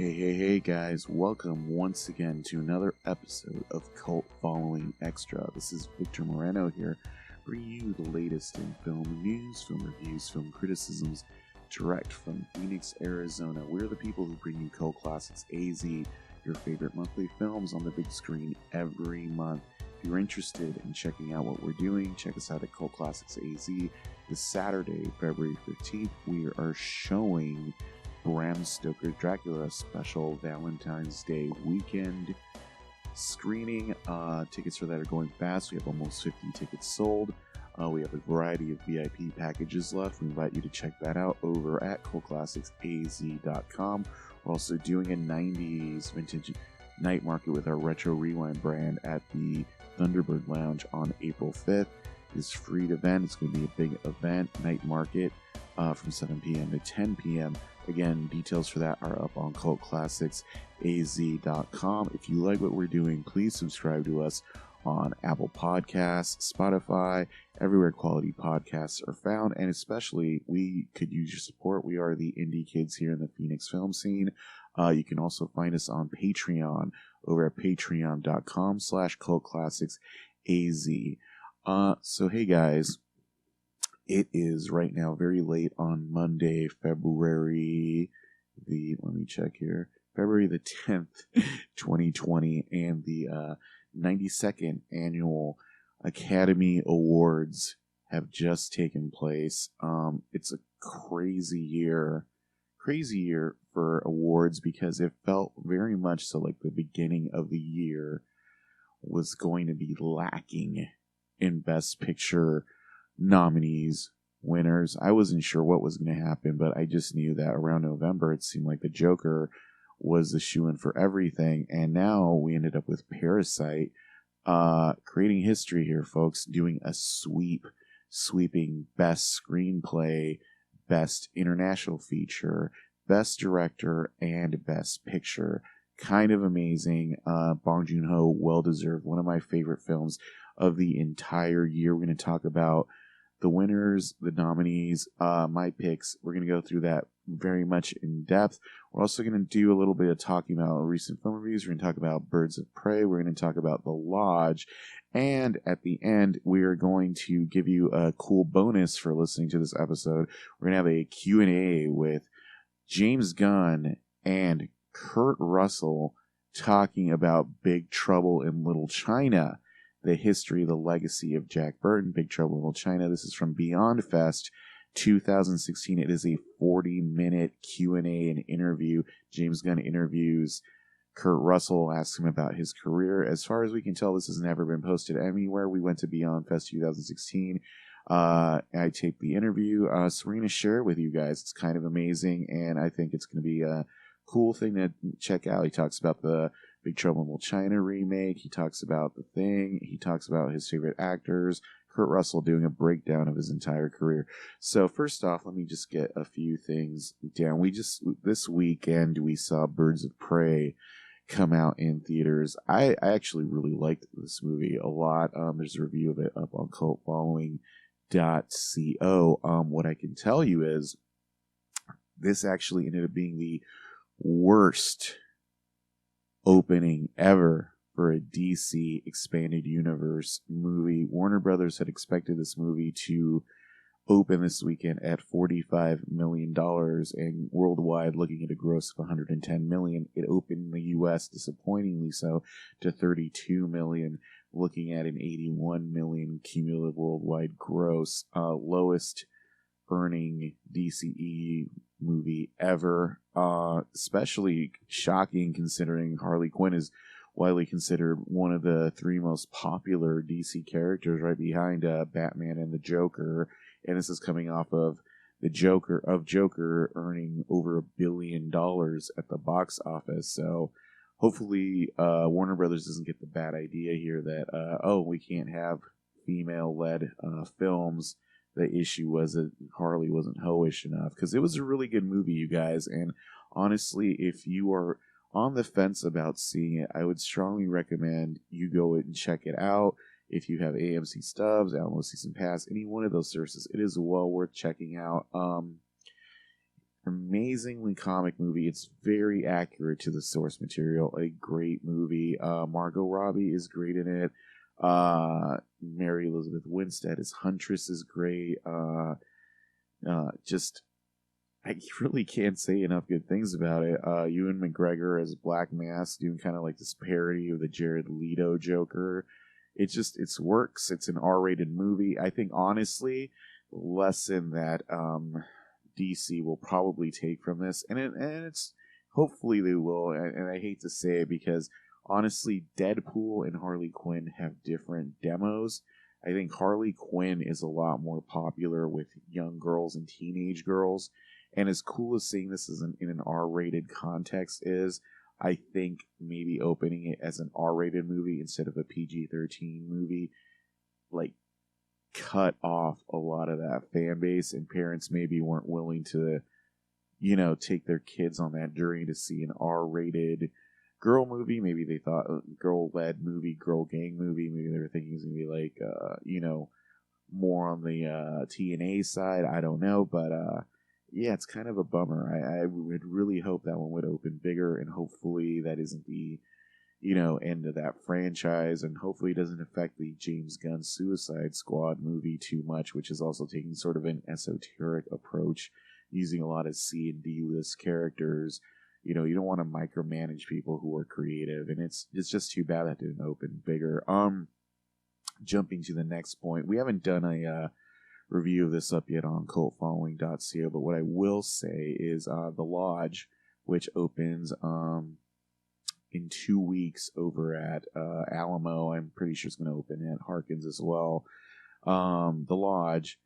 Hey guys, welcome once again to another episode of Cult Following Xtra. This is Victor Moreno here, bringing you the latest in film news, film reviews, film criticisms, direct from Phoenix, Arizona. We're the people who bring you Cult Classics AZ, your favorite monthly films on the big screen every month. If you're interested in checking out what we're doing, check us out at Cult Classics AZ. This Saturday, February 15th, we are showing Bram Stoker Dracula special Valentine's Day weekend screening. Tickets for that are going fast. We have almost 50 tickets sold. We have a variety of VIP packages left. We invite you to check that out over at cultclassicsaz.com. We're also doing a 90s vintage night market with our Retro Rewind brand at the Thunderbird Lounge on April 5th. It's a free event. It's going to be a big event, night market from 7 p.m. to 10 p.m. Again, details for that are up on cultclassicsaz.com. If you like what we're doing, please subscribe to us on Apple Podcasts, Spotify, everywhere quality podcasts are found, and especially we could use your support. We are the indie kids here in the Phoenix film scene. You can also find us on Patreon over at patreon.com/cultclassicsaz. So hey guys, it is right now very late on Monday, February the 10th, 2020, and the 92nd annual Academy Awards have just taken place. It's a crazy year for awards because it felt very much so like the beginning of the year was going to be lacking in Best Picture nominees, winners. I wasn't sure what was going to happen, but I just knew that around November it seemed like the Joker was the shoo-in for everything, and now we ended up with Parasite creating history here, folks, doing a sweeping Best Screenplay, Best International Feature, Best Director, and Best Picture. Kind of amazing. Bong Joon-ho, well-deserved, one of my favorite films of the entire year. We're going to talk about the winners, the nominees, my picks. We're going to go through that very much in depth. We're also going to do a little bit of talking about recent film reviews. We're going to talk about Birds of Prey. We're going to talk about The Lodge. And at the end, we are going to give you a cool bonus for listening to this episode. We're going to have a Q&A with James Gunn and Kurt Russell talking about Big Trouble in Little China, the history, the legacy of Jack Burton, Big Trouble in Little China. This is from Beyond Fest 2016. It is a 40-minute Q&A and interview. James Gunn interviews Kurt Russell, asks him about his career. As far as we can tell, this has never been posted anywhere. We went to Beyond Fest 2016. I taped the interview. So we're going to share it with you guys. It's kind of amazing, and I think it's going to be a cool thing to check out. He talks about the Big Trouble in Little China remake. He talks about The Thing. He talks about his favorite actors. Kurt Russell doing a breakdown of his entire career. So first off, let me just get a few things down. This weekend, we saw Birds of Prey come out in theaters. I actually really liked this movie a lot. There's a review of it up on cultfollowing.co. What I can tell you is this actually ended up being the worst opening ever for a DC expanded universe movie. Warner Brothers had expected this movie to open this weekend at $45 million and worldwide looking at a gross of $110 million. It opened in the US, disappointingly so, to $32 million, looking at an $81 million cumulative worldwide gross. Lowest earning DCE movie ever. Especially shocking considering Harley Quinn is widely considered one of the three most popular DC characters, right behind Batman and the Joker. And this is coming off of the Joker earning over $1 billion at the box office. So hopefully Warner Brothers doesn't get the bad idea here that we can't have female-led films. The issue was that Harley wasn't hoish enough, because it was a really good movie, you guys. And honestly, if you are on the fence about seeing it, I would strongly recommend you go and check it out. If you have AMC Stubs, Alamo Season Pass, any one of those services, it is well worth checking out. amazingly comic movie. It's very accurate to the source material. A great movie. Margot Robbie is great in it. Mary Elizabeth Winstead as Huntress is great. Just I really can't say enough good things about it. Ewan McGregor as Black Mask, doing kind of like this parody of the Jared Leto Joker. It works. It's an R-rated movie. I think honestly, lesson that DC will probably take from this, and it's hopefully they will. And I hate to say it because honestly, Deadpool and Harley Quinn have different demos. I think Harley Quinn is a lot more popular with young girls and teenage girls. And as cool as seeing this in an R-rated context is, I think maybe opening it as an R-rated movie instead of a PG-13 movie, like, cut off a lot of that fan base, and parents maybe weren't willing to, take their kids on that journey to see an R-rated girl movie. Maybe they thought girl-led movie, girl gang movie. Maybe they were thinking it was going to be like, more on the TNA side. I don't know, but yeah, it's kind of a bummer. I would really hope that one would open bigger, and hopefully that isn't the, end of that franchise, and hopefully it doesn't affect the James Gunn Suicide Squad movie too much, which is also taking sort of an esoteric approach, using a lot of C and D list characters. You don't want to micromanage people who are creative, and it's just too bad that didn't open bigger. Jumping to the next point, we haven't done a review of this up yet on cultfollowing.co, but what I will say is The Lodge, which opens in 2 weeks over at Alamo. I'm pretty sure it's going to open at Harkins as well. The Lodge,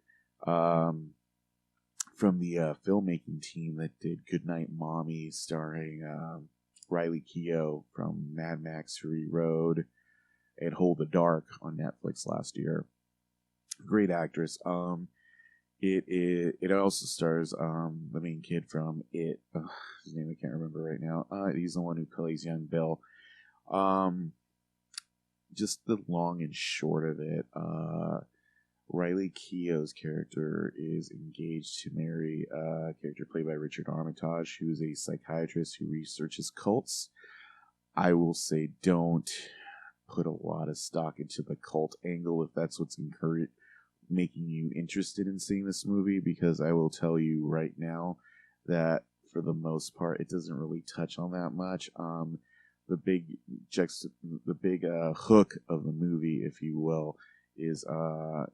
from the filmmaking team that did Goodnight Mommy, starring Riley Keough from Mad Max Fury Road and Hold the Dark on Netflix last year. Great actress. It also stars the main kid from It. His name I can't remember right now. He's the one who plays young Bill. Just the long and short of it. Riley Keough's character is engaged to marry a character played by Richard Armitage, who is a psychiatrist who researches cults. I will say, don't put a lot of stock into the cult angle if that's what's making you interested in seeing this movie, because I will tell you right now that for the most part it doesn't really touch on that much. The big hook of the movie, if you will, is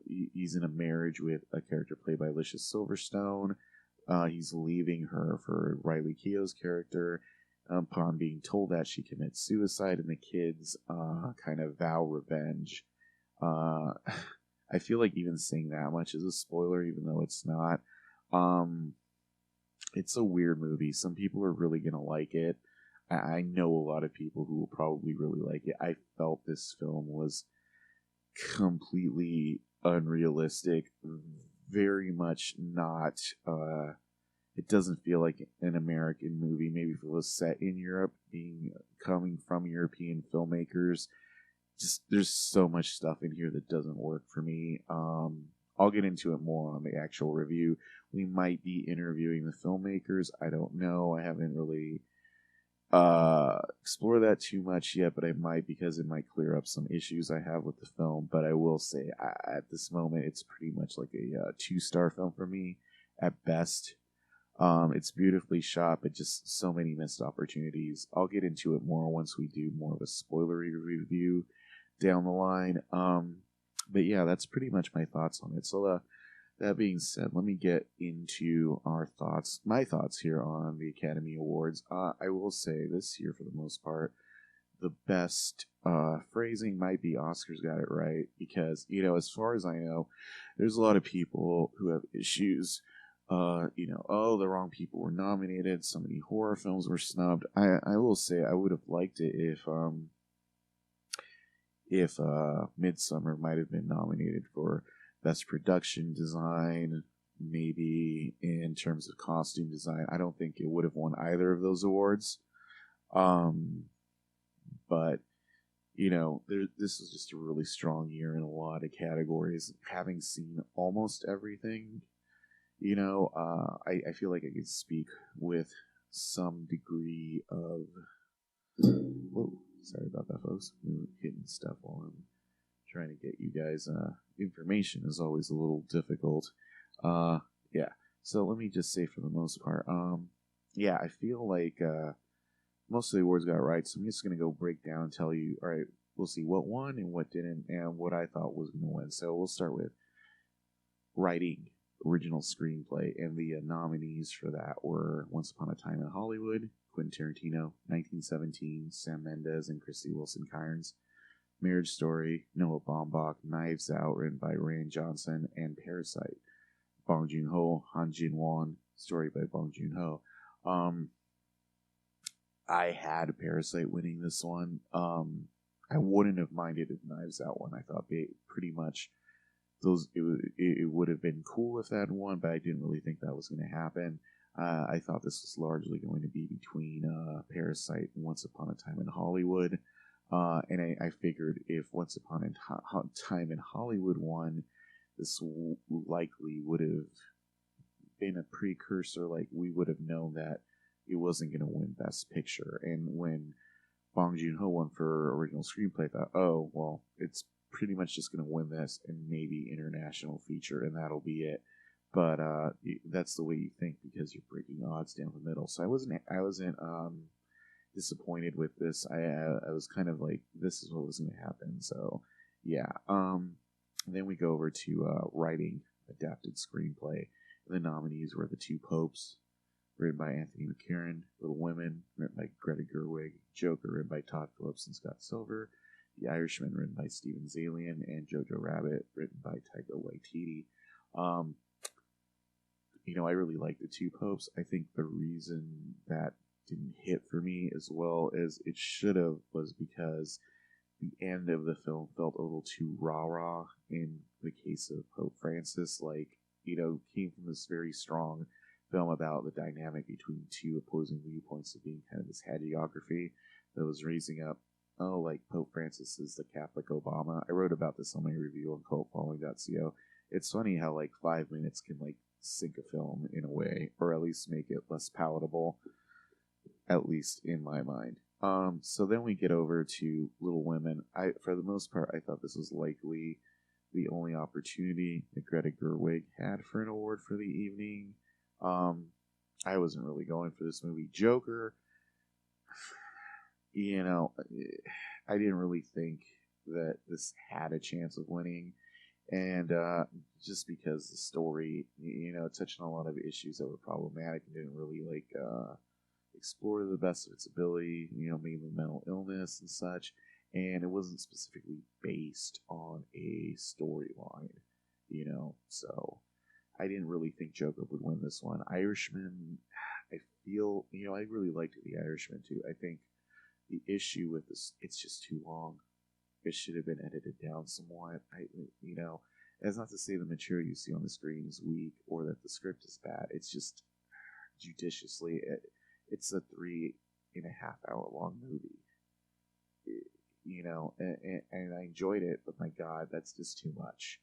he's in a marriage with a character played by Alicia Silverstone. He's leaving her for Riley Keough's character. Upon being told that, she commits suicide, and the kids kind of vow revenge. I feel like even saying that much is a spoiler, even though it's not. It's a weird movie. Some people are really going to like it. I know a lot of people who will probably really like it. I felt this film was completely unrealistic, very much not... it doesn't feel like an American movie. Maybe if it was set in Europe, coming from European filmmakers... Just there's so much stuff in here that doesn't work for me. I'll get into it more on the actual review. We might be interviewing the filmmakers. I don't know. I haven't really explored that too much yet, but I might, because it might clear up some issues I have with the film. But I will say, at this moment, it's pretty much like a 2-star film for me at best. It's beautifully shot, but just so many missed opportunities. I'll get into it more once we do more of a spoilery review down the line. But yeah, that's pretty much my thoughts on it. So that being said, let me get into my thoughts here on the Academy Awards. I will say this year, for the most part, the best phrasing might be Oscars got it right, because, as far as I know, there's a lot of people who have issues. The wrong people were nominated. So many horror films were snubbed. I will say I would have liked it if Midsommar might have been nominated for Best Production Design, maybe in terms of costume design. I don't think it would have won either of those awards. But, this is just a really strong year in a lot of categories. Having seen almost everything, I feel like I could speak with some degree of. Whoa, sorry about that, folks. Hitting stuff while I'm trying to get you guys information is always a little difficult. Yeah. So let me just say, for the most part, yeah, I feel like most of the awards got it right. So I'm just gonna go break down and tell you. All right, we'll see what won and what didn't, and what I thought was gonna win. So we'll start with writing, original screenplay, and the nominees for that were Once Upon a Time in Hollywood, Quentin Tarantino, 1917, Sam Mendes and Christy Wilson Cairns, Marriage Story, Noah Baumbach, Knives Out, written by Rian Johnson, and Parasite, Bong Joon-ho, Han Jin-won, story by Bong Joon-ho. I had Parasite winning this one. I wouldn't have minded if Knives Out won. I thought pretty much it would have been cool if that won, but I didn't really think that was going to happen. I thought this was largely going to be between Parasite and Once Upon a Time in Hollywood. And I figured if Once Upon a Time in Hollywood won, this likely would have been a precursor. Like, we would have known that it wasn't going to win Best Picture. And when Bong Joon-ho won for original screenplay, I thought, oh, well, it's pretty much just going to win this and maybe international feature, and that'll be it. But that's the way you think, because you're breaking odds down the middle. So I wasn't disappointed with this. I was kind of like, this is what was going to happen. So yeah. Then we go over to writing, adapted screenplay. The nominees were The Two Popes, written by Anthony McCarran; Little Women, written by Greta Gerwig; Joker, written by Todd Phillips and Scott Silver; The Irishman, written by Steven Zaillian; and Jojo Rabbit, written by Taika Waititi. I really like The Two Popes. I think the reason that didn't hit for me as well as it should have was because the end of the film felt a little too rah-rah in the case of Pope Francis. Came from this very strong film about the dynamic between two opposing viewpoints of being kind of this hagiography that was raising up, Pope Francis is the Catholic Obama. I wrote about this on my review on Cult Following Xtra. It's funny how 5 minutes can sink a film in a way, or at least make it less palatable, at least in my mind. So then we get over to Little Women. For the most part, I thought this was likely the only opportunity that Greta Gerwig had for an award for the evening. I wasn't really going for this movie. Joker, I didn't really think that this had a chance of winning. And just because the story, touched on a lot of issues that were problematic and didn't really explore to the best of its ability, mainly mental illness and such. And it wasn't specifically based on a storyline, so I didn't really think Joker would win this one. Irishman, I feel, I really liked The Irishman too. I think the issue with this, it's just too long. It should have been edited down somewhat. That's not to say the material you see on the screen is weak or that the script is bad. It's just judiciously, it's a 3.5-hour long movie. And I enjoyed it, but my God, that's just too much.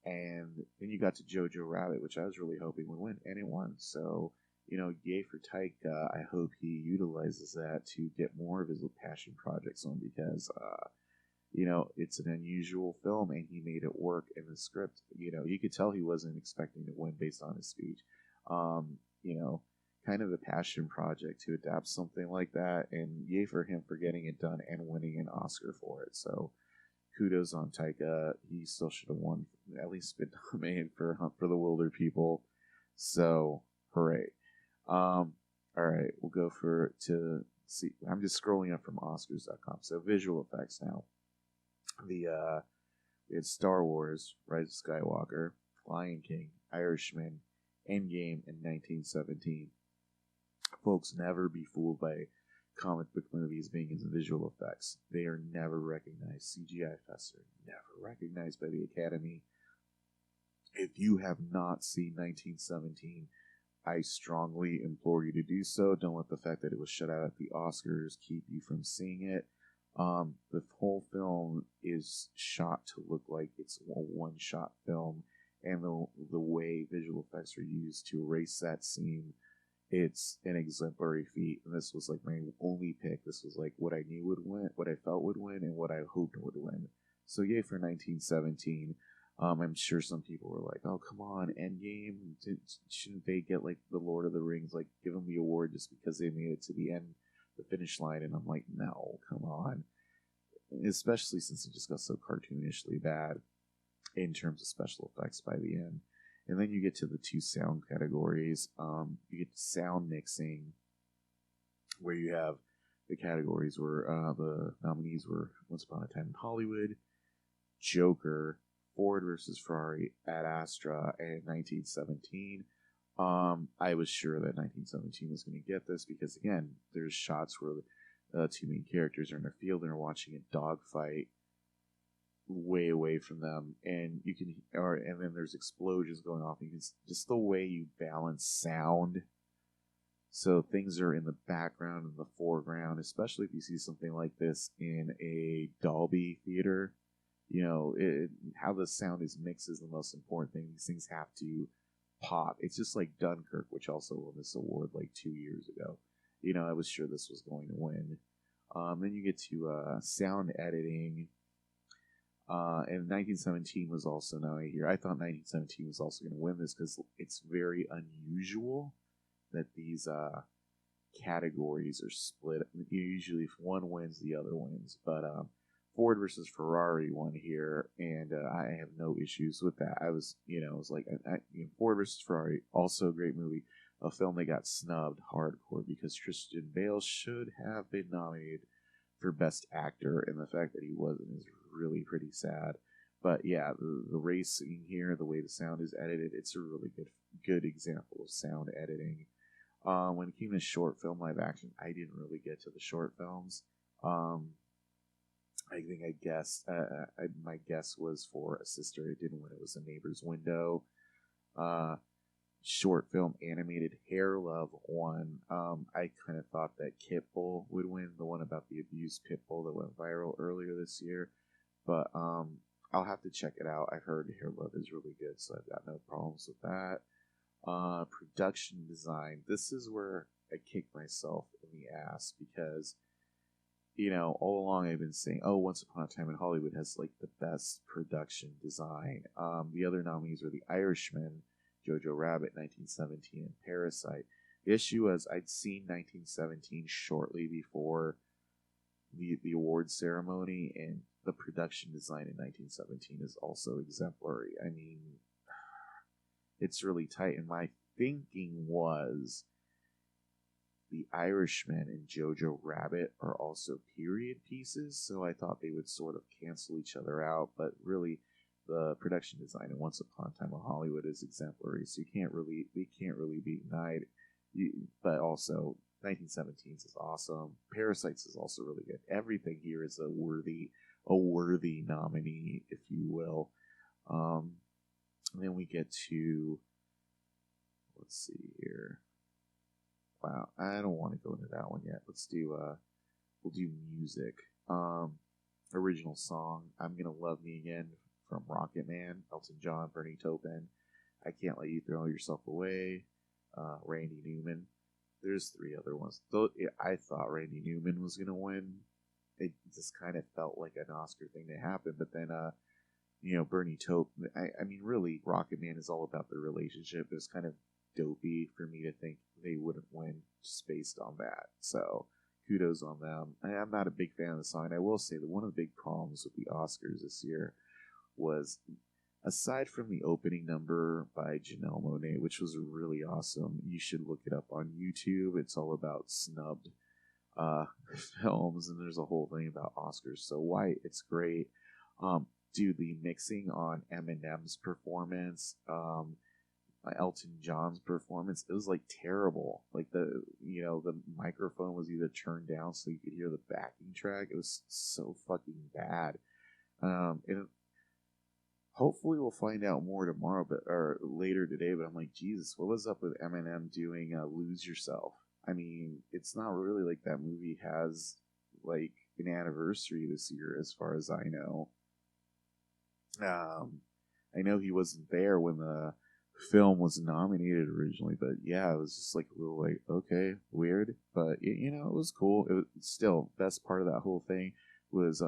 And then you got to Jojo Rabbit, which I was really hoping would win, and it won. So, yay for Taika. I hope he utilizes that to get more of his passion projects on, because, it's an unusual film, and he made it work in the script. You could tell he wasn't expecting to win based on his speech. Kind of a passion project to adapt something like that, and yay for him for getting it done and winning an Oscar for it. So kudos on Taika. He still should have won, at least been nominated for Hunt for the Wilder People. So hooray. All right, we'll go to see. I'm just scrolling up from Oscars.com. So visual effects now. We had Star Wars, Rise of Skywalker, Lion King, Irishman, Endgame, and 1917. Folks, never be fooled by comic book movies being in visual effects. They are never recognized. CGI fests are never recognized by the Academy. If you have not seen 1917, I strongly implore you to do so. Don't let the fact that it was shut out at the Oscars keep you from seeing it. The whole film is shot to look like it's a one-shot film, and the way visual effects are used to erase that scene, it's an exemplary feat. And this was like my only pick. This was like what I knew would win, what I felt would win, and what I hoped would win. So yay for 1917. I'm sure some people were like, "Oh, come on, Endgame! Shouldn't they get like the Lord of the Rings? Like, give them the award just because they made it to the end, the finish line?" And I'm like, "No, come on!" Especially since it just got so cartoonishly bad in terms of special effects by the end. And then you get to the two sound categories. You get sound mixing, where you have the categories where the nominees were Once Upon a Time in Hollywood, Joker, Ford versus Ferrari, Ad Astra, and 1917. I was sure that 1917 was going to get this because, again, there's shots where two main characters are in a field and are watching a dogfight way away from them, and you can, and then there's explosions going off. You can just the way you balance sound, so things are in the background and the foreground, especially if you see something like this in a Dolby theater. How the sound is mixed is the most important thing. These things have to pop. It's just like Dunkirk, which also won this award like 2 years ago. I was sure this was going to win. Then you get to sound editing. And 1917 was also nominated here. I thought 1917 was also going to win this because it's very unusual that these categories are split. Usually, if one wins, the other wins. But Ford versus Ferrari won here, and I have no issues with that. I was like, Ford versus Ferrari, also a great movie, a film that got snubbed hardcore because Christian Bale should have been nominated for Best Actor, and the fact that he wasn't is really pretty sad. But yeah, the racing here, the way the sound is edited, it's a really good example of sound editing. When it came to short film live action, I didn't really get to the short films. I think my guess was for a sister. It didn't win. It was A Neighbor's Window. Short film animated Hair Love won. I kind of thought that Pitbull would win, the one about the abused Pitbull that went viral earlier this year. But I'll have to check it out. I've heard Hair Love is really good, so I've got no problems with that. Production design. This is where I kick myself in the ass because all along I've been saying, Once Upon a Time in Hollywood has like the best production design. The other nominees were The Irishman, Jojo Rabbit, 1917, and Parasite. The issue was I'd seen 1917 shortly before the awards ceremony, and the production design in 1917 is also exemplary. I mean, it's really tight, and my thinking was The Irishman and Jojo Rabbit are also period pieces, so I thought they would sort of cancel each other out, but really the production design in Once Upon a Time in Hollywood is exemplary, so they can't really be denied. But also 1917's is awesome. Parasites is also really good. Everything here is a worthy nominee, if you will. And then we get to, let's see here. Wow, I don't want to go into that one yet. We'll do music. Original song, I'm Gonna Love Me Again from Rocket Man, Elton John, Bernie Taupin. I Can't Let You Throw Yourself Away, Randy Newman. There's 3 other ones. Though I thought Randy Newman was gonna win. It just kind of felt like an Oscar thing to happen, but then Bernie Taupin. I mean, really, Rocket Man is all about the relationship. It was kind of dopey for me to think they wouldn't win just based on that. So kudos on them. I'm not a big fan of the song. I will say that one of the big problems with the Oscars this year was, aside from the opening number by Janelle Monáe, which was really awesome, you should look it up on YouTube. It's all about snubbed films, and there's a whole thing about Oscars So White. It's great. Do the mixing on Eminem's performance, Elton John's performance, it was like terrible. Like the microphone was either turned down so you could hear the backing track. It was so fucking bad. And hopefully we'll find out more tomorrow, or later today. But I'm like, Jesus, what was up with Eminem doing "Lose Yourself"? I mean, it's not really like that movie has like an anniversary this year, as far as I know. I know he wasn't there when the film was nominated originally, but yeah, it was just like a little like, okay, weird, but it was cool. It was still best part of that whole thing was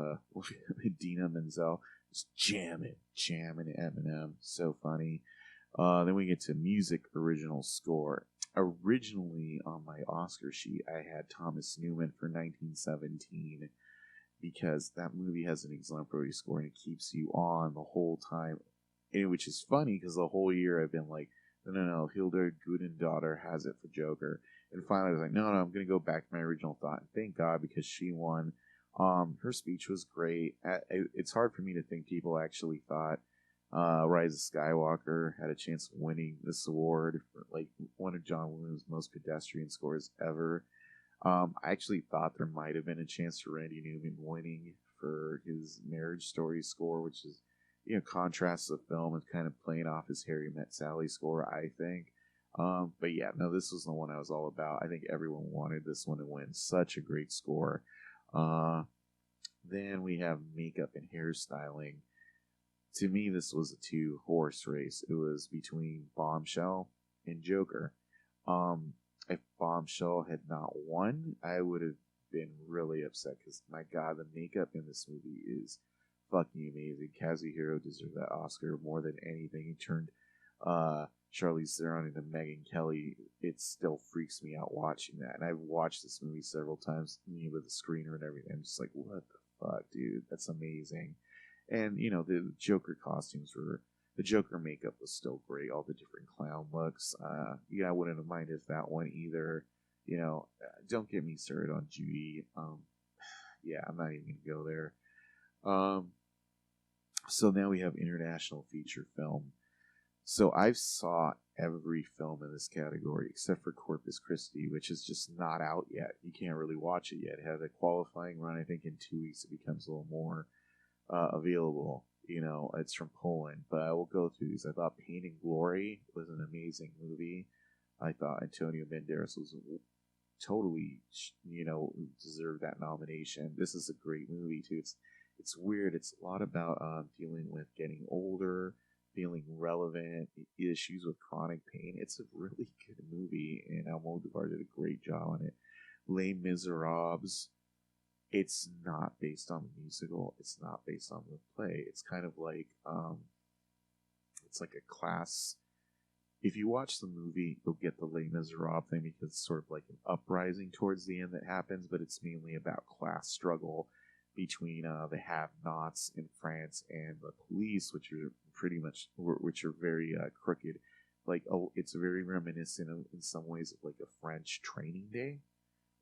Dina Menzel just jamming Eminem, so funny. Then we get to music original score. Originally on my Oscar sheet, I had Thomas Newman for 1917 because that movie has an exemplary score and it keeps you on the whole time. And which is funny because the whole year I've been like, no, Hilda Gudendauer has it for Joker. And finally I was like, no, I'm going to go back to my original thought. And thank God because she won. Her speech was great. It's hard for me to think people actually thought Rise of Skywalker had a chance of winning this award for like one of John Williams' most pedestrian scores ever. I actually thought there might have been a chance for Randy Newman winning for his Marriage Story score, which is, contrasts the film and kind of playing off his Harry Met Sally score, I think. But yeah, no, this was the one I was all about. I think everyone wanted this one to win. Such a great score. Then we have makeup and hairstyling. To me, this was a two-horse race. It was between Bombshell and Joker. If Bombshell had not won, I would have been really upset because, my God, the makeup in this movie is fucking amazing. Kazuhiro deserved that Oscar more than anything. He turned Charlize Theron into Megyn Kelly. It still freaks me out watching that. And I've watched this movie several times with the screener and everything. I'm just like, what the fuck, dude? That's amazing. And, the Joker costumes the Joker makeup was still great. All the different clown looks. I wouldn't have minded if that one either. Don't get me started on Judy. Yeah, I'm not even going to go there. So now we have international feature film. So I've saw every film in this category except for Corpus Christi, which is just not out yet. You can't really watch it yet. It had a qualifying run. I think in 2 weeks it becomes a little more available. It's from Poland, but I will go through these. I thought Pain and Glory was an amazing movie. I thought Antonio Banderas was totally, deserved that nomination. This is a great movie too. It's weird. It's a lot about dealing with getting older, feeling relevant, issues with chronic pain. It's a really good movie, and Almodovar did a great job on it. Les Miserables. It's not based on the musical. It's not based on the play. It's kind of like it's like a class. If you watch the movie, you'll get the Les Miserables thing because it's sort of like an uprising towards the end that happens, but it's mainly about class struggle between the have-nots in France and the police, which are very crooked. Like, it's very reminiscent in some ways of like a French training day.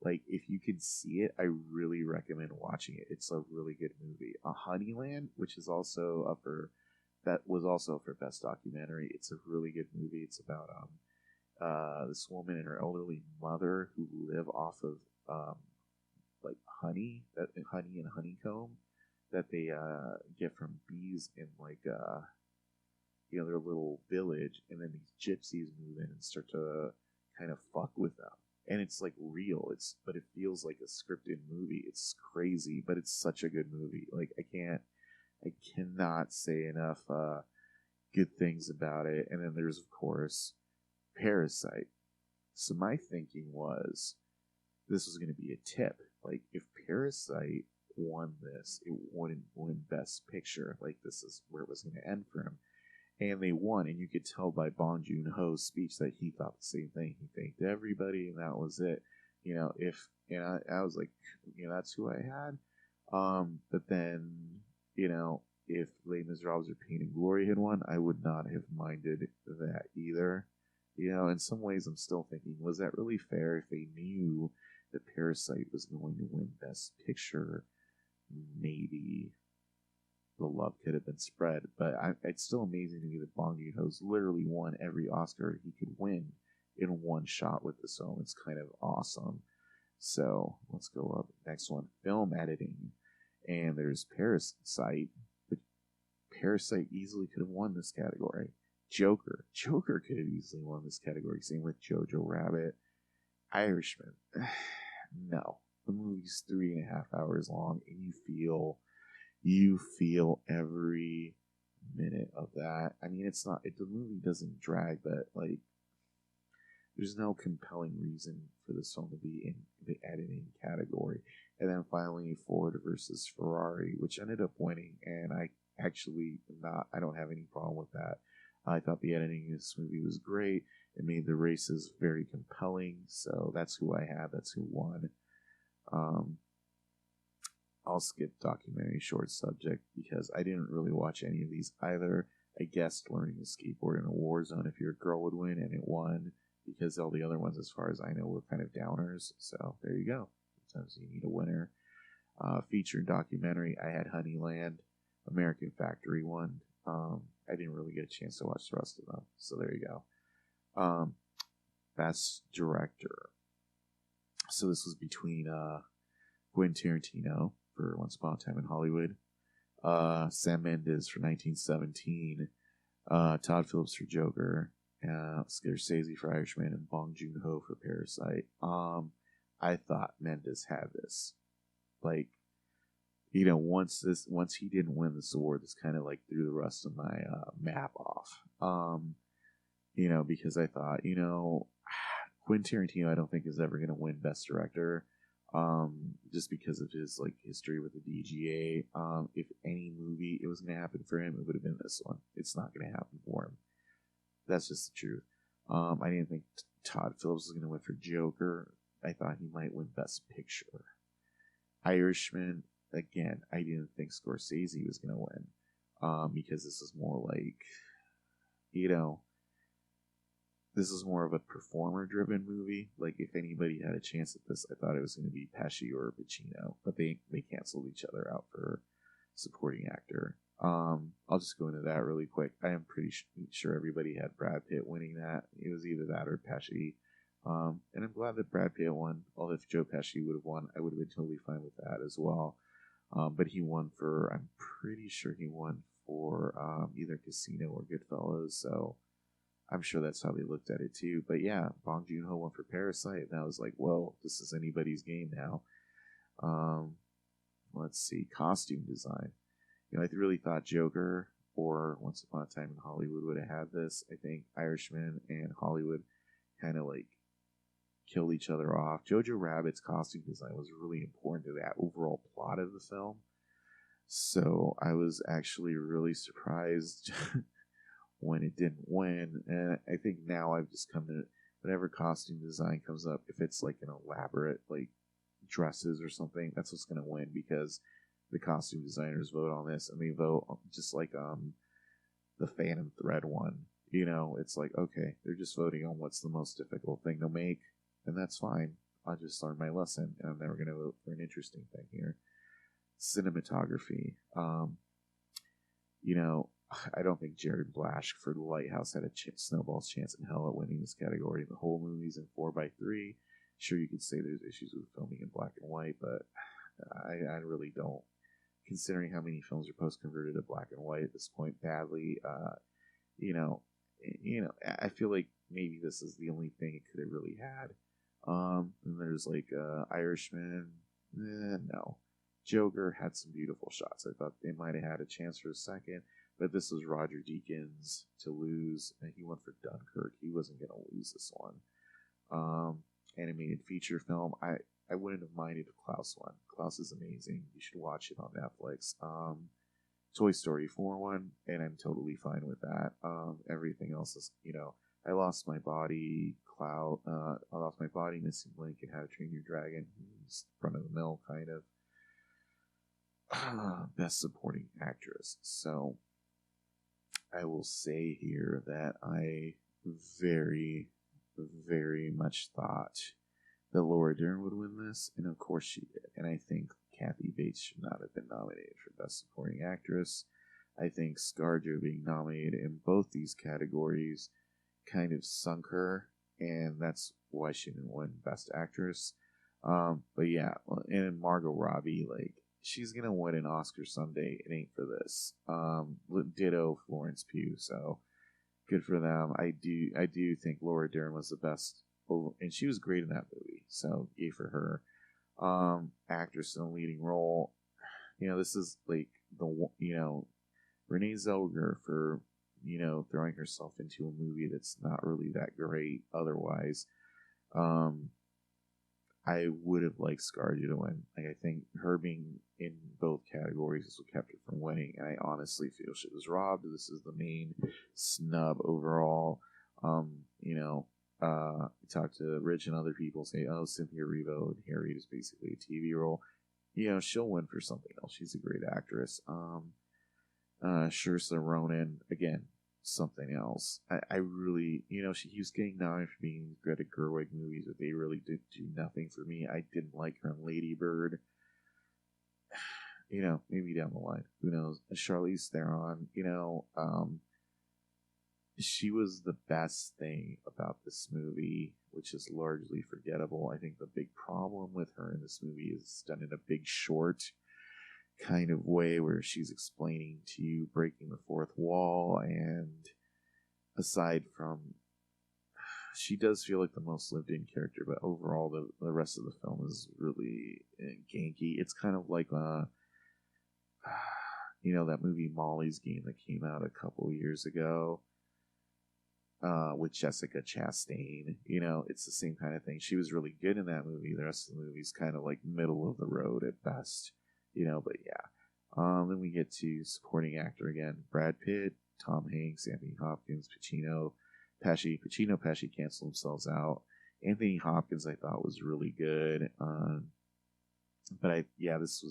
Like, if you can see it, I really recommend watching it. It's a really good movie. Honeyland, which is also was also for Best Documentary. It's a really good movie. It's about this woman and her elderly mother who live off of like honey and honeycomb that they get from bees in like their little village, and then these gypsies move in and start to kind of fuck with them. And it's like real. But it feels like a scripted movie. It's crazy, but it's such a good movie. Like I cannot say enough good things about it. And then there's of course Parasite. So my thinking was this was going to be a tip. Like if Parasite won this, it wouldn't win Best Picture. Like this is where it was going to end for him. And they won, and you could tell by Bong Joon-ho's speech that he thought the same thing. He thanked everybody, and that was it. I was like, that's who I had. But then, if Les Miserables or Pain and Glory had won, I would not have minded that either. In some ways, I'm still thinking, was that really fair if they knew that Parasite was going to win Best Picture? Maybe the love could have been spread, but it's still amazing to me that Bong Joon-ho's literally won every Oscar he could win in one shot with this film. It's kind of awesome. So let's go up. Next one, film editing. And there's Parasite, but Parasite easily could have won this category. Joker could have easily won this category. Same with Jojo Rabbit. Irishman. No. The movie's 3.5 hours long, and you feel every minute of that. I mean, it's not. The movie doesn't drag, but like, there's no compelling reason for this film to be in the editing category. And then finally, Ford versus Ferrari, which ended up winning, and I actually not. I don't have any problem with that. I thought the editing in this movie was great. It made the races very compelling. So that's who I have. That's who won. I'll skip documentary short subject because I didn't really watch any of these either. I guessed learning to skateboard in a war zone if your girl would win, and it won because all the other ones, as far as I know, were kind of downers. So there you go. Sometimes you need a winner. Featured documentary, I had Honeyland, American Factory won. I didn't really get a chance to watch the rest of them. So there you go. Best director. So this was between Quentin Tarantino for Once Upon a Time in Hollywood, Sam Mendes for 1917, Todd Phillips for Joker, Scorsese for Irishman, and Bong Joon-ho for Parasite. I thought Mendes had this. Like, you know, once he didn't win this award, this kind of like threw the rest of my map off. You know, because I thought, you know, Quentin Tarantino I don't think is ever going to win Best Director. Just because of his like history with the DGA. If any movie it was going to happen for him, it would have been this one. It's not going to happen for him. That's just the truth. I didn't think Todd Phillips was going to win for Joker. I thought he might win Best Picture. Irishman, again, I didn't think Scorsese was going to win. Because this is more like, you know, this is more of a performer-driven movie. Like, if anybody had a chance at this, I thought it was going to be Pesci or Pacino, but they canceled each other out for supporting actor. I'll just go into that really quick. I am pretty sure everybody had Brad Pitt winning that. It was either that or Pesci. And I'm glad that Brad Pitt won. Although if Joe Pesci would have won, I would have been totally fine with that as well. But he won for, I'm pretty sure he won for either Casino or Goodfellas, so I'm sure that's how they looked at it too. But yeah, Bong Joon-ho won for Parasite, and I was like, well, this is anybody's game now. Let's see, costume design. You know, I really thought Joker or Once Upon a Time in Hollywood would have had this. I think Irishman and Hollywood kind of like killed each other off. Jojo Rabbit's costume design was really important to that overall plot of the film. So I was actually really surprised when it didn't win. And I think now I've just come to, whatever costume design comes up, if it's like an elaborate like dresses or something, that's what's going to win, because the costume designers vote on this, and they vote just like the Phantom Thread one. You know, it's like, okay, they're just voting on what's the most difficult thing to make, and that's fine. I'll just learn my lesson, and I'm never going to vote for an interesting thing here. Cinematography. You know, I don't think Jared Blash for The Lighthouse had a snowball's chance in hell at winning this category. The whole movie's in 4:3. Sure, you could say there's issues with filming in black and white, but I really don't. Considering how many films are post-converted to black and white at this point badly, you know, I feel like maybe this is the only thing it could have really had. And there's like Irishman, no. Joker had some beautiful shots. I thought they might have had a chance for a second, but this was Roger Deakins to lose, and he went for Dunkirk. He wasn't going to lose this one. Animated feature film. I wouldn't have minded if Klaus won. Klaus is amazing. You should watch it on Netflix. Toy Story 4 won, and I'm totally fine with that. Everything else is, you know, I Lost My Body, I Lost My Body, Missing Link, and How to Train Your Dragon. It's front of the mill, kind of. Best Supporting Actress. So, I will say here that I very, very much thought that Laura Dern would win this, and of course she did. And I think Kathy Bates should not have been nominated for Best Supporting Actress. I think ScarJo being nominated in both these categories kind of sunk her, and that's why she didn't win Best Actress. But yeah, and Margot Robbie, like, she's gonna win an Oscar someday. It ain't for this. Ditto Florence Pugh, so good for them. I do think Laura Dern was the best, and she was great in that movie, so yay for her. Actress in a leading role. You know, this is like Renee Zellweger for, throwing herself into a movie that's not really that great otherwise. I would have liked Scarjo to win. Like, I think her being in both categories is what kept her from winning, and I honestly feel she was robbed. This is the main snub overall. We talked to Rich and other people say, oh, Cynthia Erivo and Harriet is basically a TV role. She'll win for something else. She's a great actress. Saoirse Ronan, again, something else. I really, she was getting nominated for being in Greta Gerwig movies, but they really did do nothing for me. I didn't like her in Lady Bird. Maybe down the line, who knows? Charlize Theron, she was the best thing about this movie, which is largely forgettable. I think the big problem with her in this movie is done in a Big Short kind of way where she's explaining to you breaking the fourth wall, and aside from, she does feel like the most lived in character, but overall the rest of the film is really ganky. It's kind of like that movie Molly's Game that came out a couple years ago with Jessica Chastain. It's the same kind of thing. She was really good in that movie. The rest of the movie's kind of like middle of the road at best. But yeah. Then we get to supporting actor again. Brad Pitt, Tom Hanks, Anthony Hopkins, Pacino, Pesci canceled themselves out. Anthony Hopkins I thought was really good. But this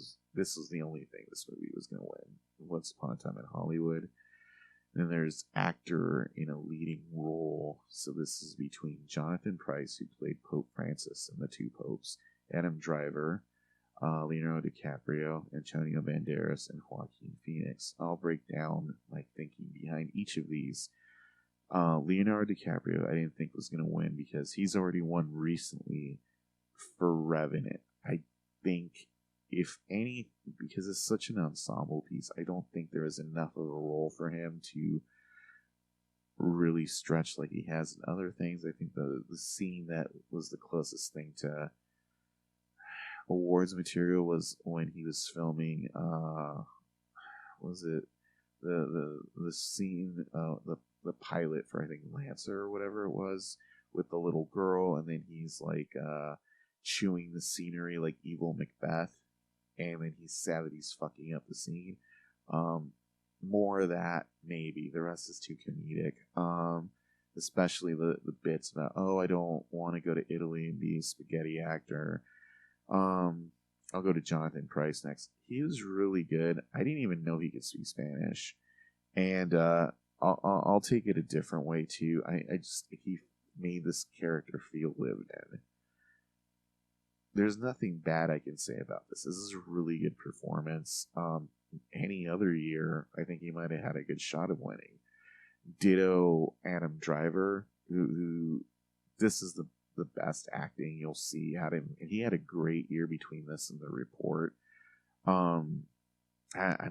was the only thing this movie was going to win. Once Upon a Time in Hollywood. Then there's actor in a leading role. So this is between Jonathan Pryce, who played Pope Francis in The Two Popes, Adam Driver, Leonardo DiCaprio, Antonio Banderas, and Joaquin Phoenix. I'll break down my thinking behind each of these. Leonardo DiCaprio I didn't think was going to win because he's already won recently for Revenant. I think, if any, because it's such an ensemble piece, I don't think there is enough of a role for him to really stretch like he has in other things. I think the scene that was the closest thing to awards material was when he was filming was it the scene, the pilot for, I think, Lancer or whatever it was, with the little girl, and then he's like chewing the scenery like evil Macbeth, and then he's sad that he's fucking up the scene. More of that, maybe. The rest is too comedic. Especially the bits about, I don't want to go to Italy and be a spaghetti actor. I'll go to Jonathan Pryce next. He was really good. I didn't even know he could speak Spanish. And I'll take it a different way too. He made this character feel lived in. There's nothing bad I can say about this. This is a really good performance. Any other year, I think he might have had a good shot of winning. Ditto Adam Driver, who this is the best acting you'll see. He had a great year between this and The Report. I'm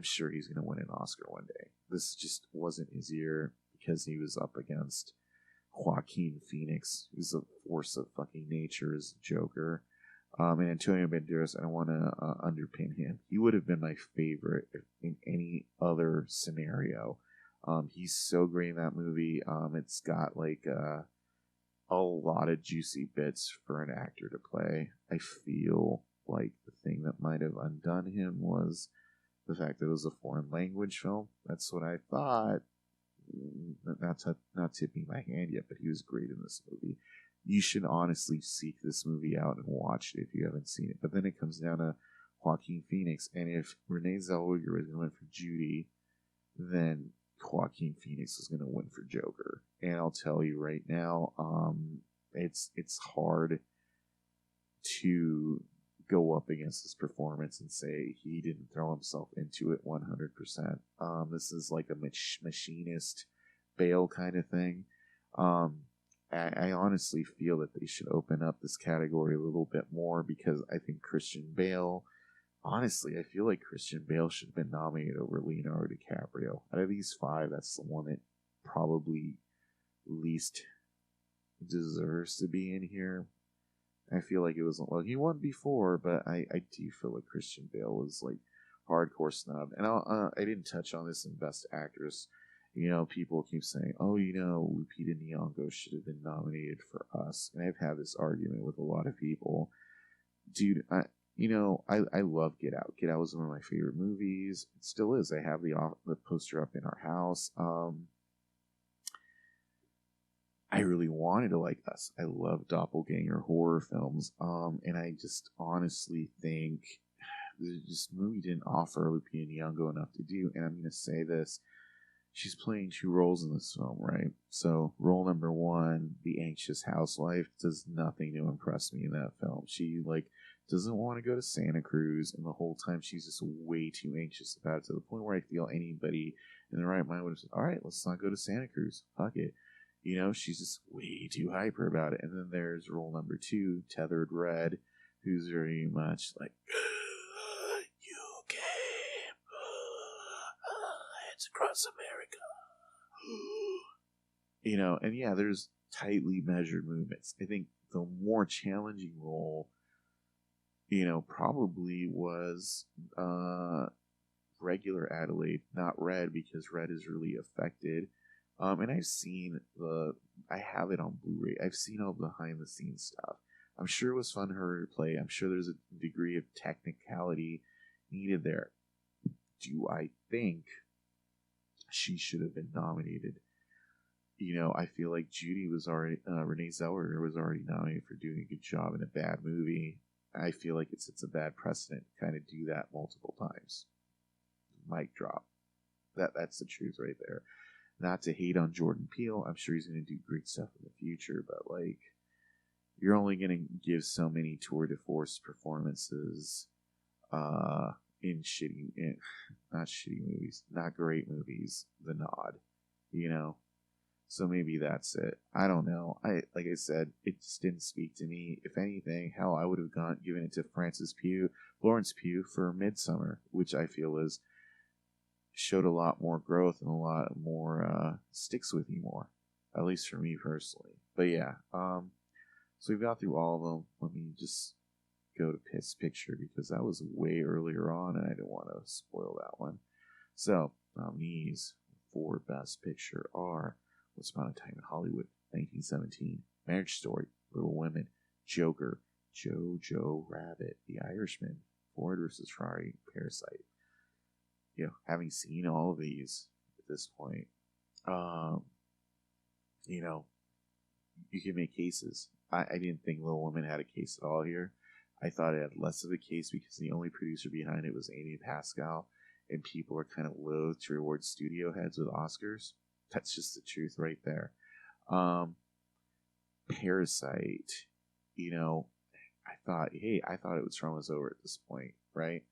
sure he's going to win an Oscar one day. This just wasn't his year because he was up against Joaquin Phoenix, who's a force of fucking nature as Joker. And Antonio Banderas, I don't want to underpin him. He would have been my favorite in any other scenario. He's so great in that movie. It's got like a lot of juicy bits for an actor to play. I feel like the thing that might have undone him was the fact that it was a foreign language film. That's what I thought. Not tipping my hand yet, but he was great in this movie. You should honestly seek this movie out and watch it if you haven't seen it. But then it comes down to Joaquin Phoenix, and if Renee Zellweger was going to win for Judy, then Joaquin Phoenix is going to win for Joker. And I'll tell you right now, it's hard to go up against this performance and say he didn't throw himself into it 100%. This is like a machinist Bale kind of thing. I honestly feel that they should open up this category a little bit more, because I think Christian Bale, honestly, I feel like Christian Bale should have been nominated over Leonardo DiCaprio. Out of these five, that's the one that probably least deserves to be in here. I feel like it wasn't, well, he won before, but I do feel like Christian Bale was like hardcore snub. And I didn't touch on this in Best Actress. You know, people keep saying, "Oh, you know, Lupita Nyong'o should have been nominated for Us," and I've had this argument with a lot of people. Dude, I love Get Out. Get Out was one of my favorite movies. It still is. I have the poster up in our house. I really wanted to like Us. I love doppelganger horror films. And I just honestly think this movie didn't offer Lupita Nyong'o enough to do. And I'm going to say this. She's playing two roles in this film, right? So role number one, the anxious housewife, does nothing to impress me in that film. She doesn't want to go to Santa Cruz, and the whole time she's just way too anxious about it, to the point where I feel anybody in the right mind would have said, "All right, let's not go to Santa Cruz. Fuck it." You know, she's just way too hyper about it. And then there's role number two, Tethered Red, who's very much like, "You came, it's across America." You know, and yeah, there's tightly measured movements. I think the more challenging role, you know, probably was regular Adelaide, not Red, because Red is really affected. And I have it on Blu-ray. I've seen all the behind-the-scenes stuff. I'm sure it was fun for her to play. I'm sure there's a degree of technicality needed there. Do I think she should have been nominated? You know, I feel like Renee Zellweger was already nominated for doing a good job in a bad movie. I feel like it sets a bad precedent to kind of do that multiple times. Mic drop. That's the truth right there. Not to hate on Jordan Peele. I'm sure he's going to do great stuff in the future, but you're only going to give so many tour de force performances in not shitty movies, not great movies, the nod, you know? So maybe that's it. I don't know. Like I said, it just didn't speak to me. If anything, hell, I would have given it to Florence Pugh for Midsummer, which I feel showed a lot more growth and a lot more sticks with you more, at least for me personally. But yeah, so we've got through all of them. Let me just go to Best Picture, because that was way earlier on and I didn't want to spoil that one. So nominees for Best Picture are Once Upon a Time in Hollywood, 1917, Marriage Story, Little Women, Joker, Jojo Rabbit, The Irishman, Ford vs. Ferrari, Parasite. You know, having seen all of these at this point, you know, you can make cases. I didn't think Little Women had a case at all here. I thought it had less of a case because the only producer behind it was Amy Pascal, and people are kind of loath to reward studio heads with Oscars. That's just the truth right there. Parasite, you know, I thought it was from us over at this point, right?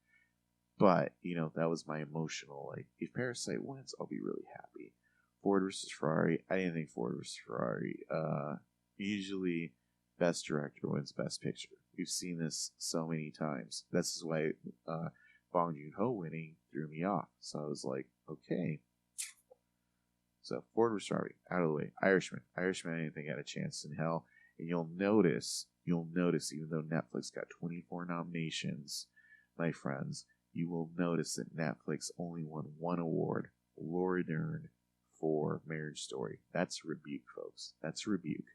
But, you know, that was my emotional, if Parasite wins, I'll be really happy. Ford vs. Ferrari, I didn't think Ford vs. Ferrari. Usually, Best Director wins Best Picture. We've seen this so many times. This is why Bong Joon-ho winning threw me off. So I was like, okay. So Ford vs. Ferrari, out of the way. Irishman, I didn't think had a chance in hell. And you'll notice, even though Netflix got 24 nominations, my friends, you will notice that Netflix only won one award, Laura Dern, for Marriage Story. That's a rebuke, folks. That's a rebuke.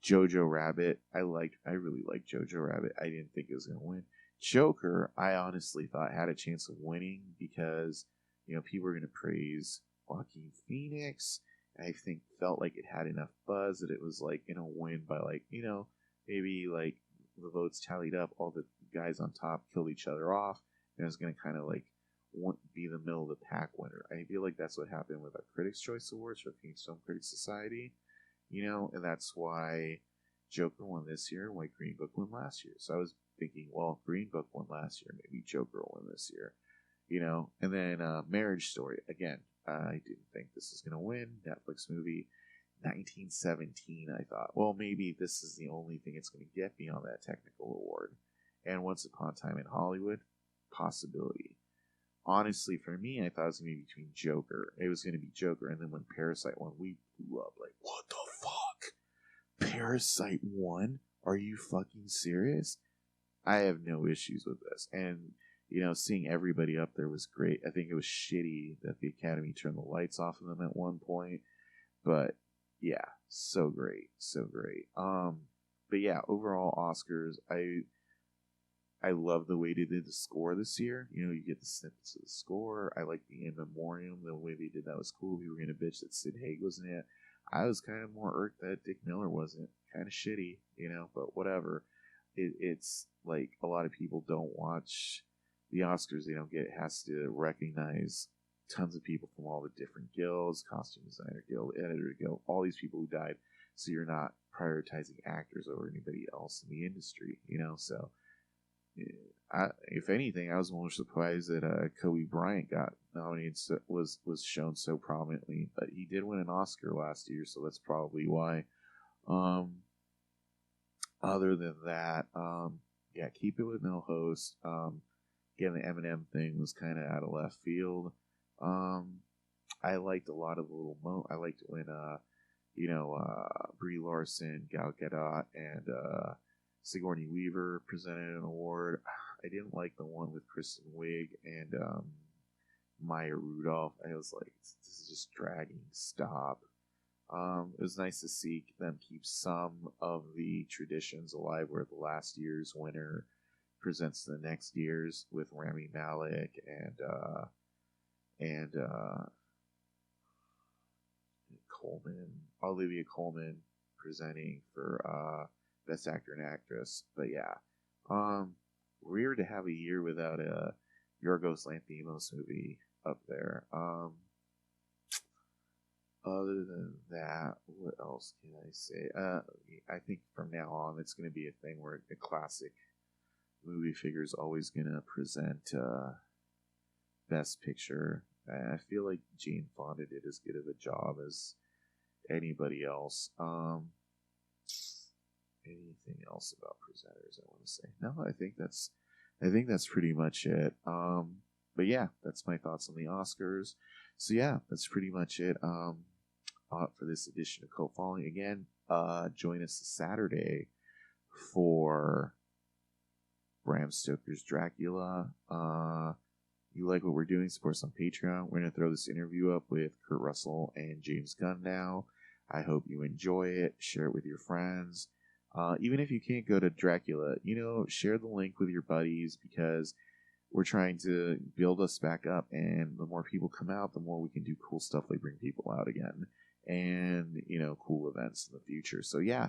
Jojo Rabbit, I really liked Jojo Rabbit. I didn't think it was going to win. Joker, I honestly thought had a chance of winning because, you know, people were going to praise Joaquin Phoenix. I felt like it had enough buzz that it was going to win by maybe the votes tallied up, all the guys on top killed each other off, and it was going to kind of be the middle of the pack winner. I feel like that's what happened with our Critics' Choice Awards for Phoenix Film Critics Society, you know, and that's why Joker won this year and why Green Book won last year. So I was thinking, well, Green Book won last year, maybe Joker will win this year, you know. And then Marriage Story, again, I didn't think this was going to win. Netflix movie, 1917, I thought, well, maybe this is the only thing it's going to get beyond that technical award. And Once Upon a Time in Hollywood, possibility. Honestly, for me, I thought it was going to be between Joker. It was going to be Joker, and then when Parasite won, we blew up what the fuck? Parasite won? Are you fucking serious? I have no issues with this. And seeing everybody up there was great. I think it was shitty that the Academy turned the lights off of them at one point, but yeah, so great, so great. But yeah, overall Oscars, I love the way they did the score this year. You get the snippets of the score. I like the in memoriam. The way they did that was cool. We were gonna bitch that Sid Haig wasn't it. I was kind of more irked that Dick Miller wasn't. Kind of shitty, but whatever. It's like a lot of people don't watch the Oscars. They don't get it. Has to recognize tons of people from all the different guilds, costume designer guild, editor guild, all these people who died. So you're not prioritizing actors over anybody else in the industry, So, if anything, I was more surprised that Kobe Bryant got nominated, was shown so prominently. But he did win an Oscar last year, so that's probably why. Other than that, yeah, keep it with no host. Again, the Eminem thing was kind of out of left field. I liked a lot of the little I liked when Brie Larson, Gal Gadot, and Sigourney Weaver presented an award. I didn't like the one with Kristen Wiig and Maya Rudolph. I was like, this is just dragging. Stop. It was nice to see them keep some of the traditions alive, where the last year's winner presents the next year's, with Rami Malek and Olivia Colman presenting for Best Actor and Actress. But yeah, weird to have a year without a Yorgos Lanthimos movie up there. Other than that, what else can I say? I think from now on, it's going to be a thing where a classic movie figure is always going to present Best Picture. And I feel like Jane Fonda did as good of a job as anybody else. Anything else about presenters I want to say? No, I think that's pretty much it. But yeah, that's my thoughts on the Oscars. So yeah, that's pretty much it. For this edition of Cult Following. Again, join us this Saturday for Bram Stoker's Dracula. You like what we're doing, support us on Patreon. We're going to throw this interview up with Kurt Russell and James Gunn now. I hope you enjoy it. Share it with your friends. Even if you can't go to Dracula, share the link with your buddies, because we're trying to build us back up, and the more people come out, the more we can do cool stuff like bring people out again, and cool events in the future. So yeah,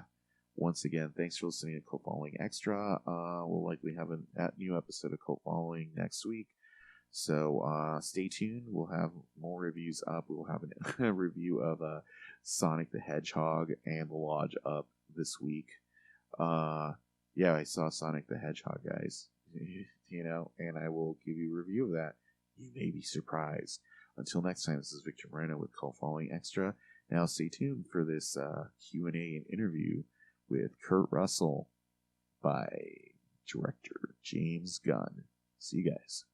once again, thanks for listening to Cult Following Extra. We'll likely have a new episode of Cult Following next week, so stay tuned. We'll have more reviews up. We'll have a review of Sonic the Hedgehog and The Lodge up this week. Yeah, I saw Sonic the Hedgehog, guys. And I will give you a review of that. You may be surprised. Until next time, this is Victor Moreno with Cult Following Extra. Now stay tuned for this Q&A and interview with Kurt Russell by director James Gunn. See you guys.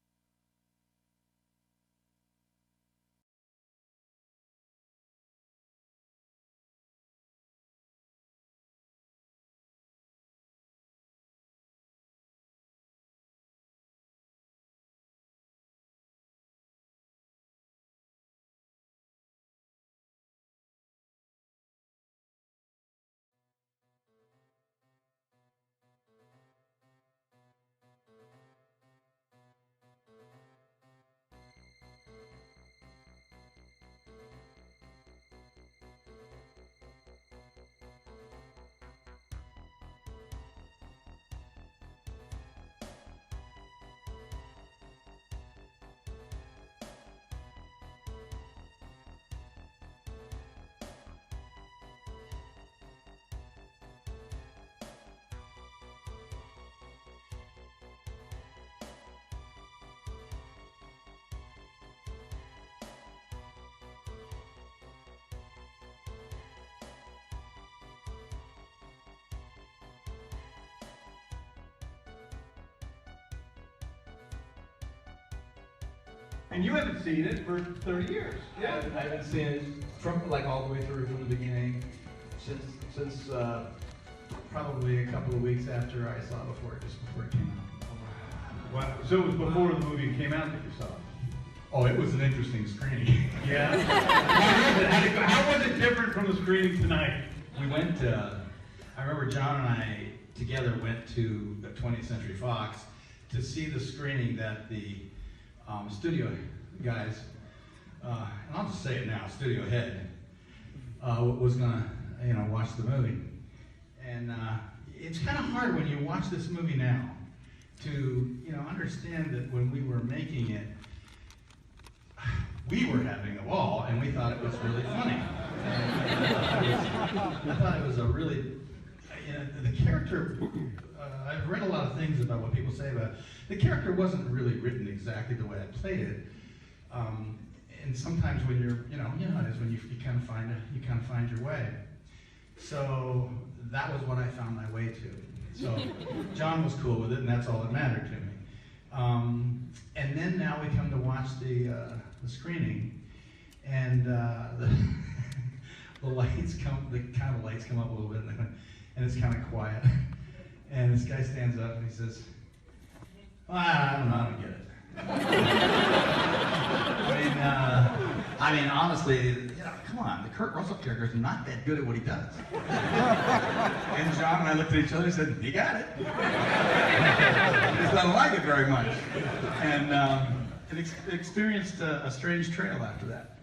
And you haven't seen it for 30 years. Yeah, I haven't seen it from all the way through from the beginning since probably a couple of weeks after I saw it just before it came out. Wow. So it was before the movie came out that you saw it? Oh, it was an interesting screening. Yeah. How was it different from the screening tonight? We went I remember John and I together went to the 20th Century Fox to see the screening that the studio guys, and I'll just say it now, studio head, was gonna, watch the movie. And it's kind of hard when you watch this movie now to, understand that when we were making it, we were having a ball, and we thought it was really funny. I thought it was a really, the character, I've read a lot of things about what people say about it. The character wasn't really written exactly the way I played it. And sometimes when you're, it is when you kind of find your way. So that was what I found my way to. So John was cool with it, and that's all that mattered to me. And then now we come to watch the screening, and the lights come, the kind of lights come up a little bit, and it's kind of quiet. And this guy stands up and he says, I don't get it. I mean, honestly, come on, the Kurt Russell character is not that good at what he does. And John and I looked at each other and said, he got it. He just doesn't like it very much. And experienced a strange trail after that.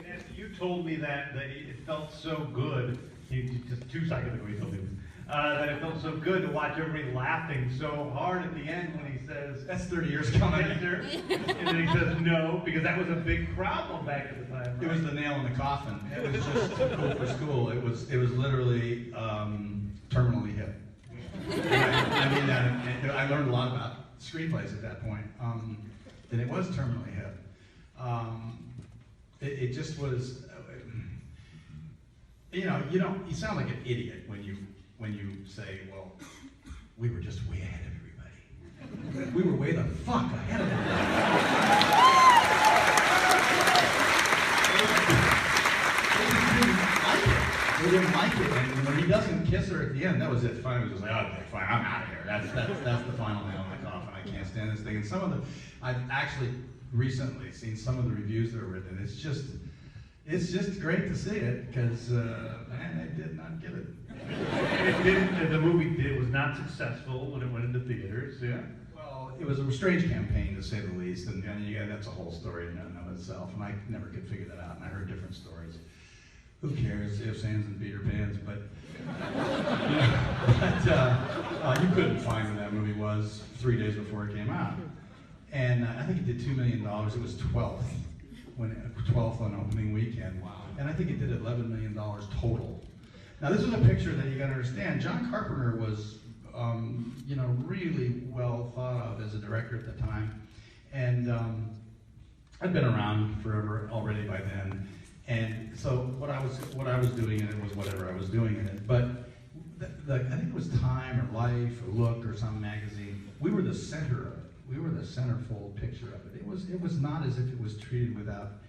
And you told me that it felt so good, just 2 seconds ago you told me this, that it felt so good to watch everybody laughing so hard at the end when he says, that's 30 years coming. And then he says no, because that was a big problem back at the time. Right? It was the nail in the coffin. It was just cool for school. It was literally terminally hip. I mean, I learned a lot about screenplays at that point. And it was terminally hip. It just was, you sound like an idiot when you say, well, we were just way ahead of everybody. We were way the fuck ahead of everybody. They didn't like it. And when he doesn't kiss her at the end, that was it. Finally, was just like, okay, fine, I'm out of here. That's the final nail in the coffin. I can't stand this thing. And I've actually recently seen some of the reviews that are written. It's just great to see it, because man, they did not get it. The movie was not successful when it went into theaters. Yeah. Well, it was a strange campaign, to say the least, and that's a whole story in and of itself. And I never could figure that out. And I heard different stories. Who cares? Ifs, ands, and Peter Pans. But you couldn't find where that movie was 3 days before it came out. And I think it did $2 million. It was 12th on opening weekend. Wow. And I think it did $11 million total. Now this was a picture that you got to understand. John Carpenter was, really well thought of as a director at the time, and I'd been around forever already by then. And so what I was doing in it was whatever I was doing in it. But I think it was Time or Life or Look or some magazine. We were the center of it. We were the centerfold picture of it. It was not as if it was treated without,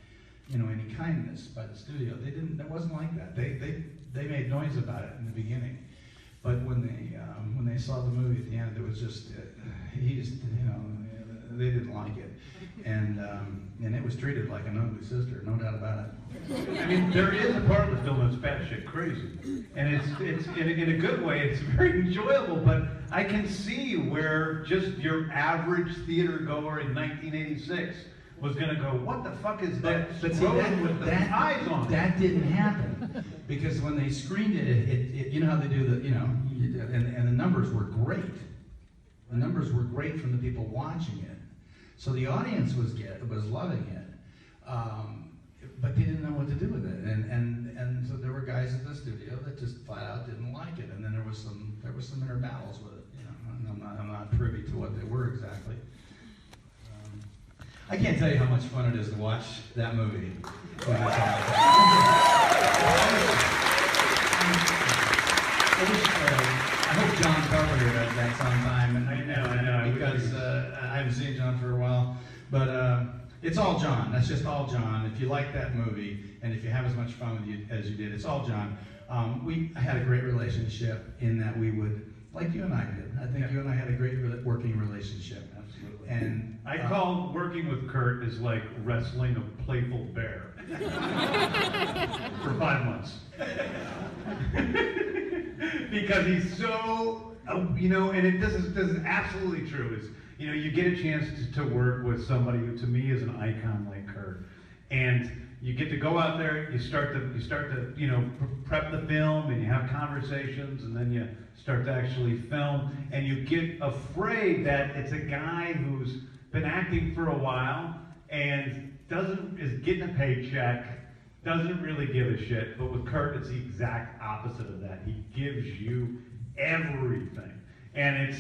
any kindness by the studio. They didn't. It wasn't like that. They made noise about it in the beginning, but when they saw the movie at the end, it was just they didn't like it, and it was treated like an ugly sister, no doubt about it. I mean, there is a part of the film that's batshit crazy, and it's in a good way. It's very enjoyable, but I can see where just your average theater goer in 1986 was going to go, what the fuck is that? But see, eyes on that didn't happen, because when they screened it, you know how they do and the numbers were great. The numbers were great from the people watching it, so the audience was loving it, but they didn't know what to do with it, and so there were guys at the studio that just flat out didn't like it, and then there was some inner battles with it, and I'm not privy to what they were exactly. I can't tell you how much fun it is to watch that movie. I hope John Carpenter does that sometime. And I know. Because I haven't seen John for a while. But it's all John. That's just all John. If you like that movie, and if you have as much fun with you as you did, it's all John. We had a great relationship in that we would, like you and I did. I think you and I had a great working relationship. Absolutely. And I call working with Kurt is like wrestling a playful bear for 5 months. Because he's so, and this is absolutely true. Is you get a chance to work with somebody who to me is an icon like Kurt, and you get to go out there. You start to prep the film, and you have conversations, and then you start to actually film, and you get afraid that it's a guy who's been acting for a while and is getting a paycheck, doesn't really give a shit. But with Kurt, it's the exact opposite of that. He gives you everything, and it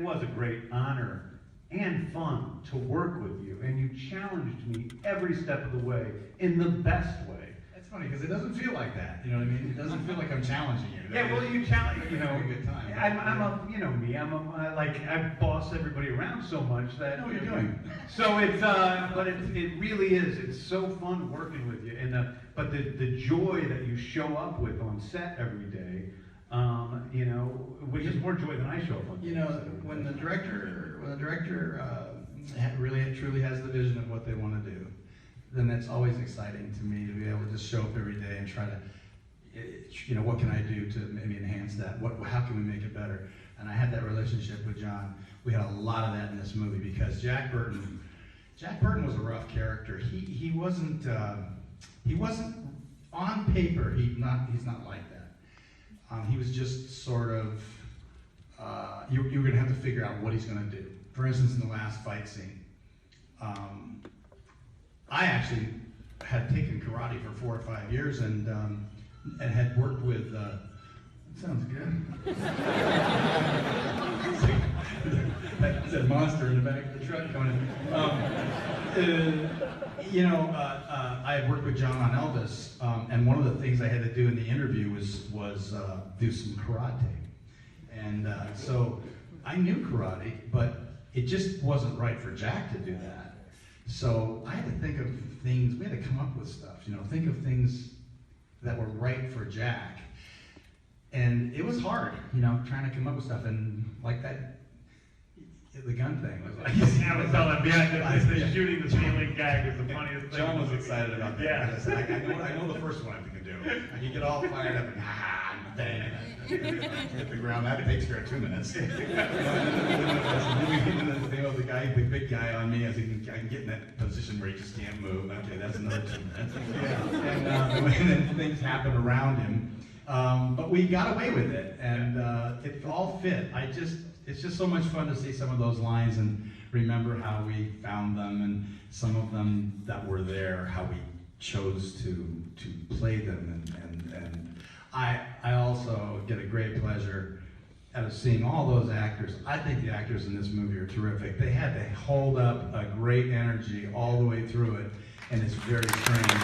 was a great honor and fun to work with you, and you challenged me every step of the way in the best way. It's funny because it doesn't feel like that. You know what I mean? It doesn't feel like I'm challenging you. Yeah, well, you challenge. A good time. I boss everybody around so much that. I know what you're doing. So but it really is. It's so fun working with you, but the joy that you show up with on set every day, which is more joy than I show up on. When the director really truly has the vision of what they want to do, then that's always exciting to me to be able to just show up every day and try to, what can I do to maybe enhance that? How can we make it better? And I had that relationship with John. We had a lot of that in this movie because Jack Burton was a rough character. He wasn't on paper. He's not like that. He was just sort of. You were going to have to figure out what he's going to do. For instance, in the last fight scene, I actually had taken karate for 4 or 5 years and had worked with. Sounds good. That's a monster in the back of the truck coming in. I had worked with John on Elvis, and one of the things I had to do in the interview was do some karate. And so I knew karate, but it just wasn't right for Jack to do that. So I had to think of things, we had to come up with stuff, think of things that were right for Jack. And it was hard, trying to come up with stuff. And like that, the gun thing was like... I was telling him, the shooting the ceiling gag is the funniest thing. John was excited about that. Yeah. I said, I know the first one I can do. You get all fired up and bang, hit the ground. That takes care of 2 minutes. The big guy on me, I can get in that position where he just can't move. Okay, that's another 2 minutes. Yeah. And then things happen around him. But we got away with it, and it all fit. It's just so much fun to see some of those lines and remember how we found them, and some of them that were there, how we chose to play them, and I also get a great pleasure out of seeing all those actors. I think the actors in this movie are terrific. They had to hold up a great energy all the way through it, and it's very strange. It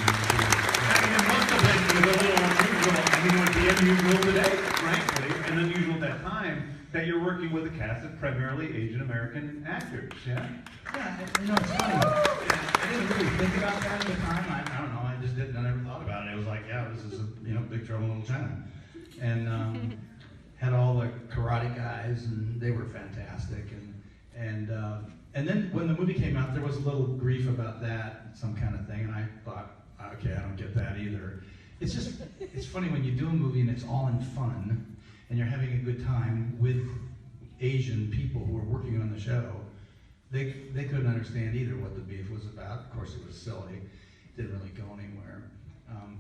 must have been a little unusual. It would be unusual today, frankly, and unusual at that time, that you're working with a cast of primarily Asian American actors, yeah? Yeah, it's funny. I didn't really think about that at the time. I don't know. I just didn't. I never thought about it. It was like, yeah, this is Big Trouble in Little China, and had all the karate guys, and they were fantastic. And then when the movie came out, there was a little grief about that, some kind of thing, and I thought, okay, I don't get that either. It's funny when you do a movie and it's all in fun, and you're having a good time with Asian people who are working on the show. They couldn't understand either what the beef was about. Of course, it was silly. It didn't really go anywhere.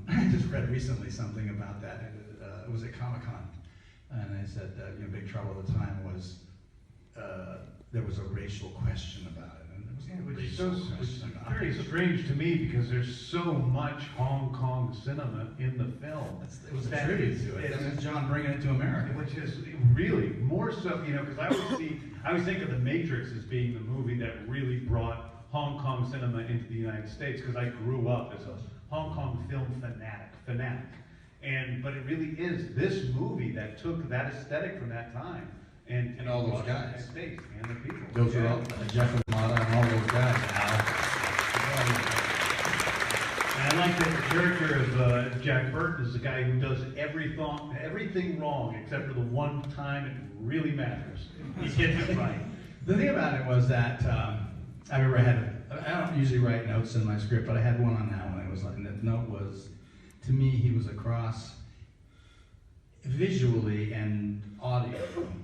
I just read recently something about that. It was at Comic-Con, and they said that Big Trouble at the time was there was a racial question about it, and Which is very strange to me because there's so much Hong Kong cinema in the film. It was a tribute to it. That's John bringing it to America. Which is really more so, because I always think of The Matrix as being the movie that really brought Hong Kong cinema into the United States, because I grew up as a Hong Kong film fanatic. But it really is this movie that took that aesthetic from that time and all those guys, the States and the people. Those are all Jeff and Mata and all those guys. And I like that the character of Jack Burton is the guy who does everything wrong except for the one time it really matters. He gets it right. The thing about it was that I remember I don't usually write notes in my script, but I had one on that one. It was like, and the note was, to me, he was a cross visually and audio.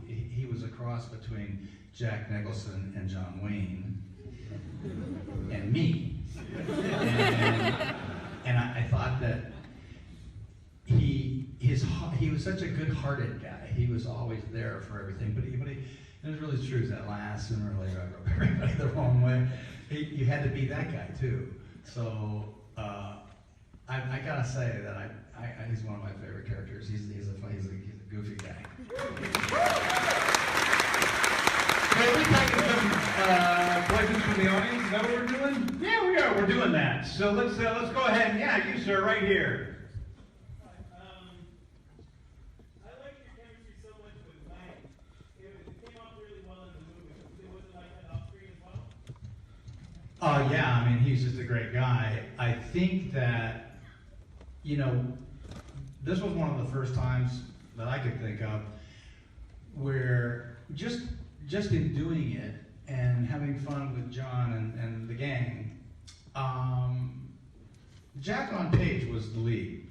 He was a cross between Jack Nicholson and John Wayne and me. And I thought that he was such a good-hearted guy. He was always there for everything. But it was really true that last, sooner or later, I rubbed everybody the wrong way. You had to be that guy too. So I gotta say that he's one of my favorite characters. He's a goofy guy. Can we take some questions from the audience? Is that what we're doing? Yeah, we are. We're doing that. So let's go ahead. Yeah, you sir, right here. I like your chemistry so much with Mike. It came off really well in the movie. Was it like that off screen as well? Yeah, I mean, he's just a great guy. I think that, this was one of the first times that I could think of where just in doing it and having fun with John and the gang, Jack on page was the lead.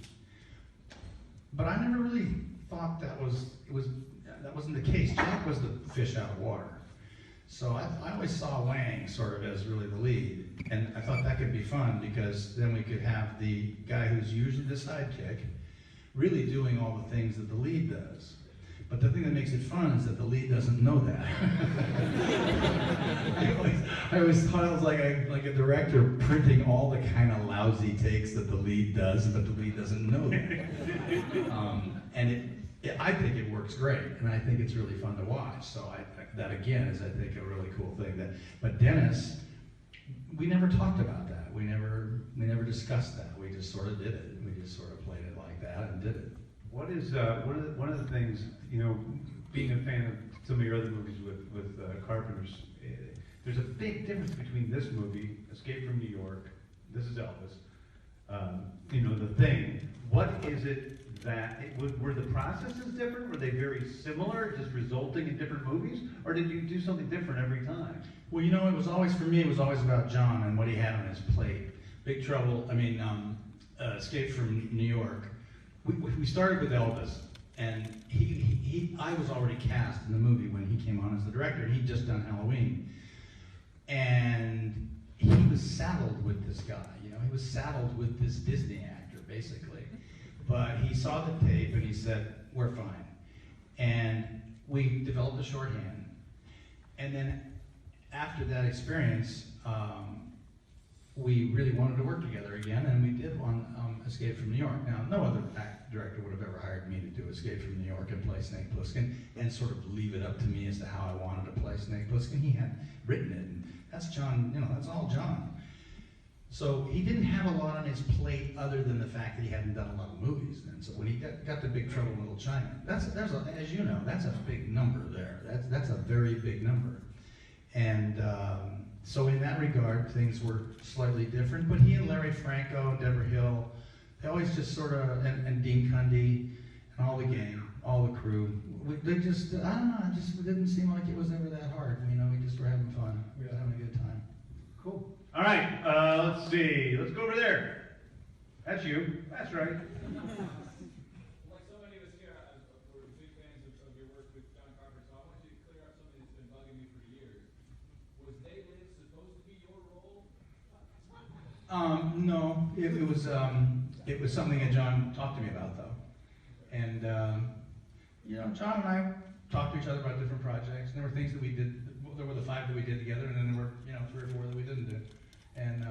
But I never really thought that wasn't the case. Jack was the fish out of water. So I always saw Wang sort of as really the lead. And I thought that could be fun because then we could have the guy who's usually the sidekick really doing all the things that the lead does. But the thing that makes it fun is that the lead doesn't know that. I always thought it was like a director printing all the kind of lousy takes that the lead does, but the lead doesn't know that. I think it works great, and I think it's really fun to watch. So that again is, I think, a really cool thing. But Dennis, we never talked about that. We never discussed that. We just sort of did it. We just sort of played it like that and did it. What is one of the things, being a fan of some of your other movies with Carpenter's, there's a big difference between this movie, Escape from New York, this is Elvis, The Thing. What is it that, were the processes different? Were they very similar, just resulting in different movies? Or did you do something different every time? Well, it was always, for me, it was always about John and what he had on his plate. Escape from New York. We started with Elvis, and I was already cast in the movie when he came on as the director, and he'd just done Halloween. And he was saddled with this guy, he was saddled with this Disney actor, basically. But he saw the tape and he said, we're fine. And we developed a shorthand. And then after that experience, we really wanted to work together again, and we did on Escape from New York. Now, no other director would have ever hired me to do Escape from New York and play Snake Plissken and sort of leave it up to me as to how I wanted to play Snake Plissken. He had written it, and that's John, that's all John. So he didn't have a lot on his plate other than the fact that he hadn't done a lot of movies then. So when he got to Big Trouble in Little China, as you know, that's a big number there. That's a very big number. And so in that regard, things were slightly different. But he and Larry Franco and Deborah Hill, they always just sort of, and Dean Cundy, and all the gang, all the crew, they just, I don't know, it didn't seem like it was ever that hard. We just were having fun. We were having a good time. Cool. All right, let's see. Let's go over there. That's you. That's right. Like so many of us here, we're big fans of your work with John Carpenter, so I want you to clear up something that's been bugging me for years. Was They Live supposed to be your role? No, it was something that John talked to me about, though. And, John and I talked to each other about different projects, and there were things that we did. There were the 5 that we did together, and then there were 3 or 4 that we didn't do. And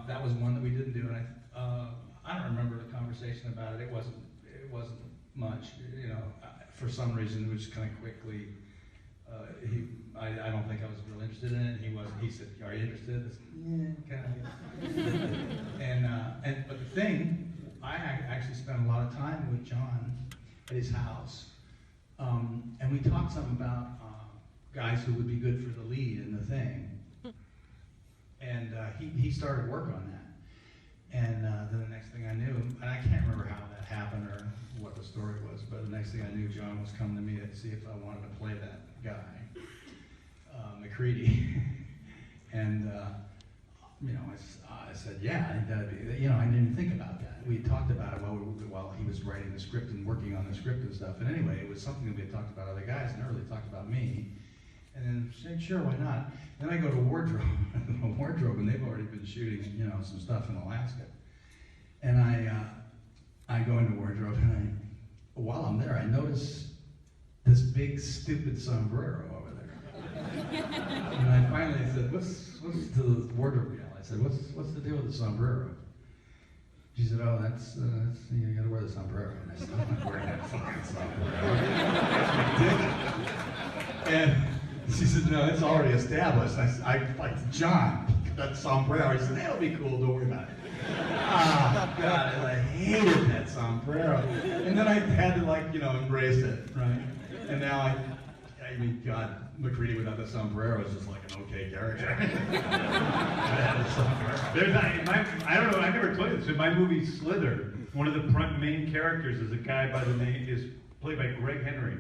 that was one that we didn't do. And I don't remember the conversation about it. It wasn't much. For some reason, it was just kind of quickly. I don't think I was real interested in it. He said, "Are you interested?" I said, yeah, kind of. But the thing, I actually spent a lot of time with John at his house, and we talked some about guys who would be good for the lead in The Thing. And he started work on that. And then the next thing I knew, and I can't remember how that happened or what the story was, but the next thing I knew, John was coming to me to see if I wanted to play that guy. McCready, and I said, yeah, I think that'd be. I didn't even think about that. We talked about it while he was writing the script and working on the script and stuff. And anyway, it was something that we had talked about other guys, and never really talked about me. And then said, sure, why not? Then I go to wardrobe, and they've already been shooting, some stuff in Alaska. And I go into wardrobe, and while I'm there, I notice this big stupid sombrero over there. And I finally said, what's the wardrobe gal? I said, what's the deal with the sombrero? She said, oh, that's you gotta wear the sombrero. And I said, I'm not wearing that fucking sombrero. And she said, no, it's already established. I like, John, that sombrero. He said, that'll be cool, don't worry about it. Ah, God, I hated that sombrero. And then I had to embrace it, right? And now I mean, God, McCready without the sombrero is just like an okay character. I don't know, I never told you this. In my movie Slither, one of the main characters is a guy by the name, is played by Greg Henry.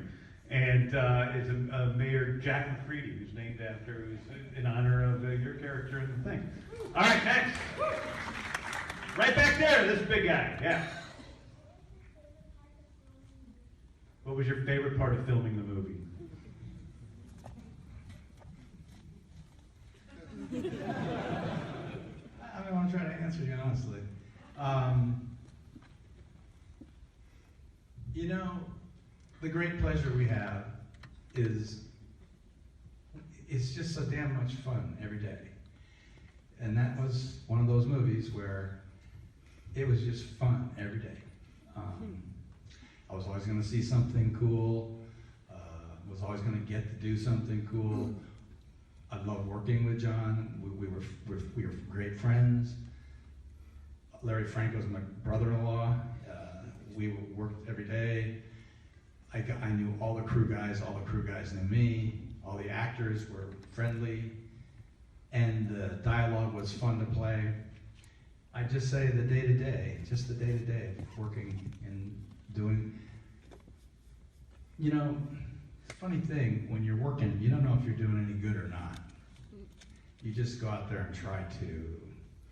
And it's a Mayor Jack McCready, who's named after, in honor of your character in the thing. All right, next. Right back there, this big guy, yeah. What was your favorite part of filming the movie? I want to try to answer you honestly. The great pleasure we have is it's just so damn much fun every day. And that was one of those movies where it was just fun every day. I was always going to see something cool, was always going to get to do something cool. I loved working with John. We were great friends. Larry Franco's my brother-in-law. We worked every day. I knew all the crew guys knew me. All the actors were friendly, and the dialogue was fun to play. I just say the day-to-day, just the day-to-day of working and doing. Funny thing, when you're working, you don't know if you're doing any good or not. You just go out there and try to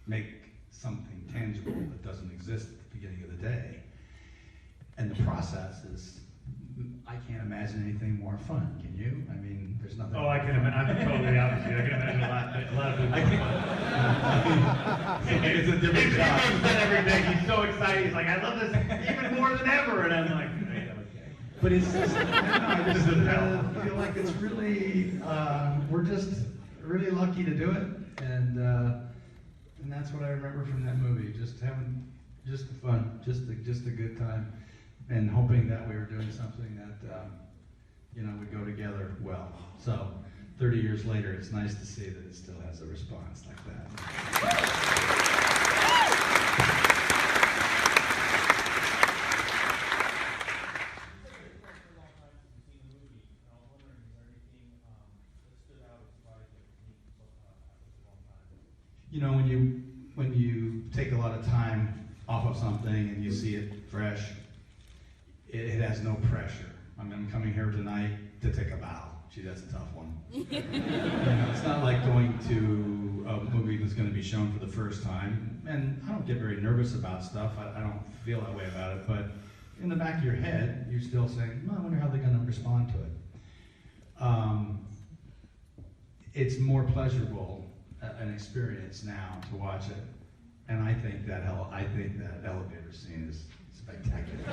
make something tangible that doesn't exist at the beginning of the day. And the process is, I can't imagine anything more fun. Can you? I mean, there's nothing. Oh, I can imagine. I'm totally opposite. I can imagine a lot of people. It's a different job. He comes in every day. He's so excited. He's like, I love this even more than ever. And I'm like, okay. But it's just, I just feel like it's really, we're just really lucky to do it, and that's what I remember from that movie. Just having just the fun, just a good time, and hoping that we were doing something that would go together well. So 30 years later, it's nice to see that it still has a response like that. When you take a lot of time off of something and you see it fresh, it has no pressure. I mean, I'm coming here tonight to take a bow. Gee, that's a tough one. It's not like going to a movie that's going to be shown for the first time. And I don't get very nervous about stuff. I don't feel that way about it. But in the back of your head, you're still saying, I wonder how they're going to respond to it. It's more pleasurable an experience now to watch it, and I think that elevator scene is spectacular.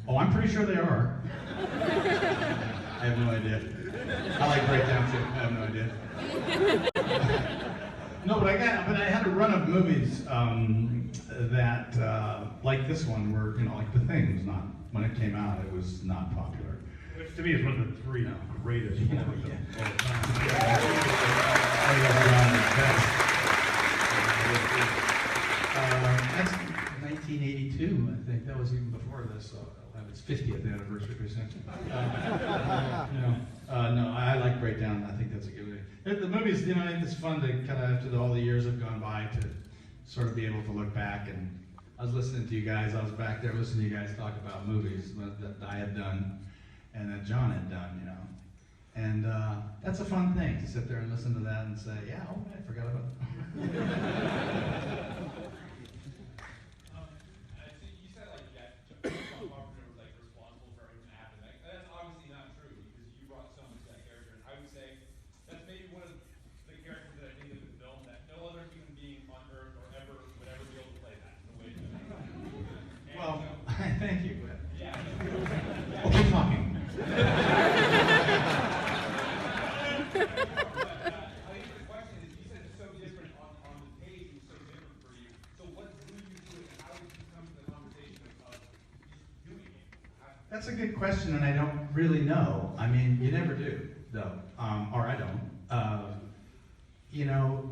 Oh, I'm pretty sure they are. I have no idea. I like breakdown shit. I have no idea. No, but I had a run of movies that, like this one, where like The Thing was not, when it came out, it was not popular. Which to me is one of the three greatest movies of all time. That's 1982, I think. That was even before this, so it'll have its 50th anniversary pretty soon. No, I like Breakdown. I think that's a good movie. The movies, I think it's fun to kind of, after all the years have gone by, to sort of be able to look back. And I was listening to you guys. I was back there listening to you guys talk about movies that I had done and that John had done, And that's a fun thing, to sit there and listen to that and say, yeah, oh, I forgot about that. You said like John Carpenter was like responsible for everything that happened. Like, that's obviously not true because you brought so much to that character. And I would say that's maybe one of the characters that I think of in film that no other human being on Earth or ever would ever be able to play that in the way that you. Well, thank you. Yeah. Okay, talking. I think the question is, you said it's so different on the page, and so different for you. So what drew you to it, and how did you come to the conversation of doing it? That's a good question, and I don't really know. I mean, you never do, though, or I don't.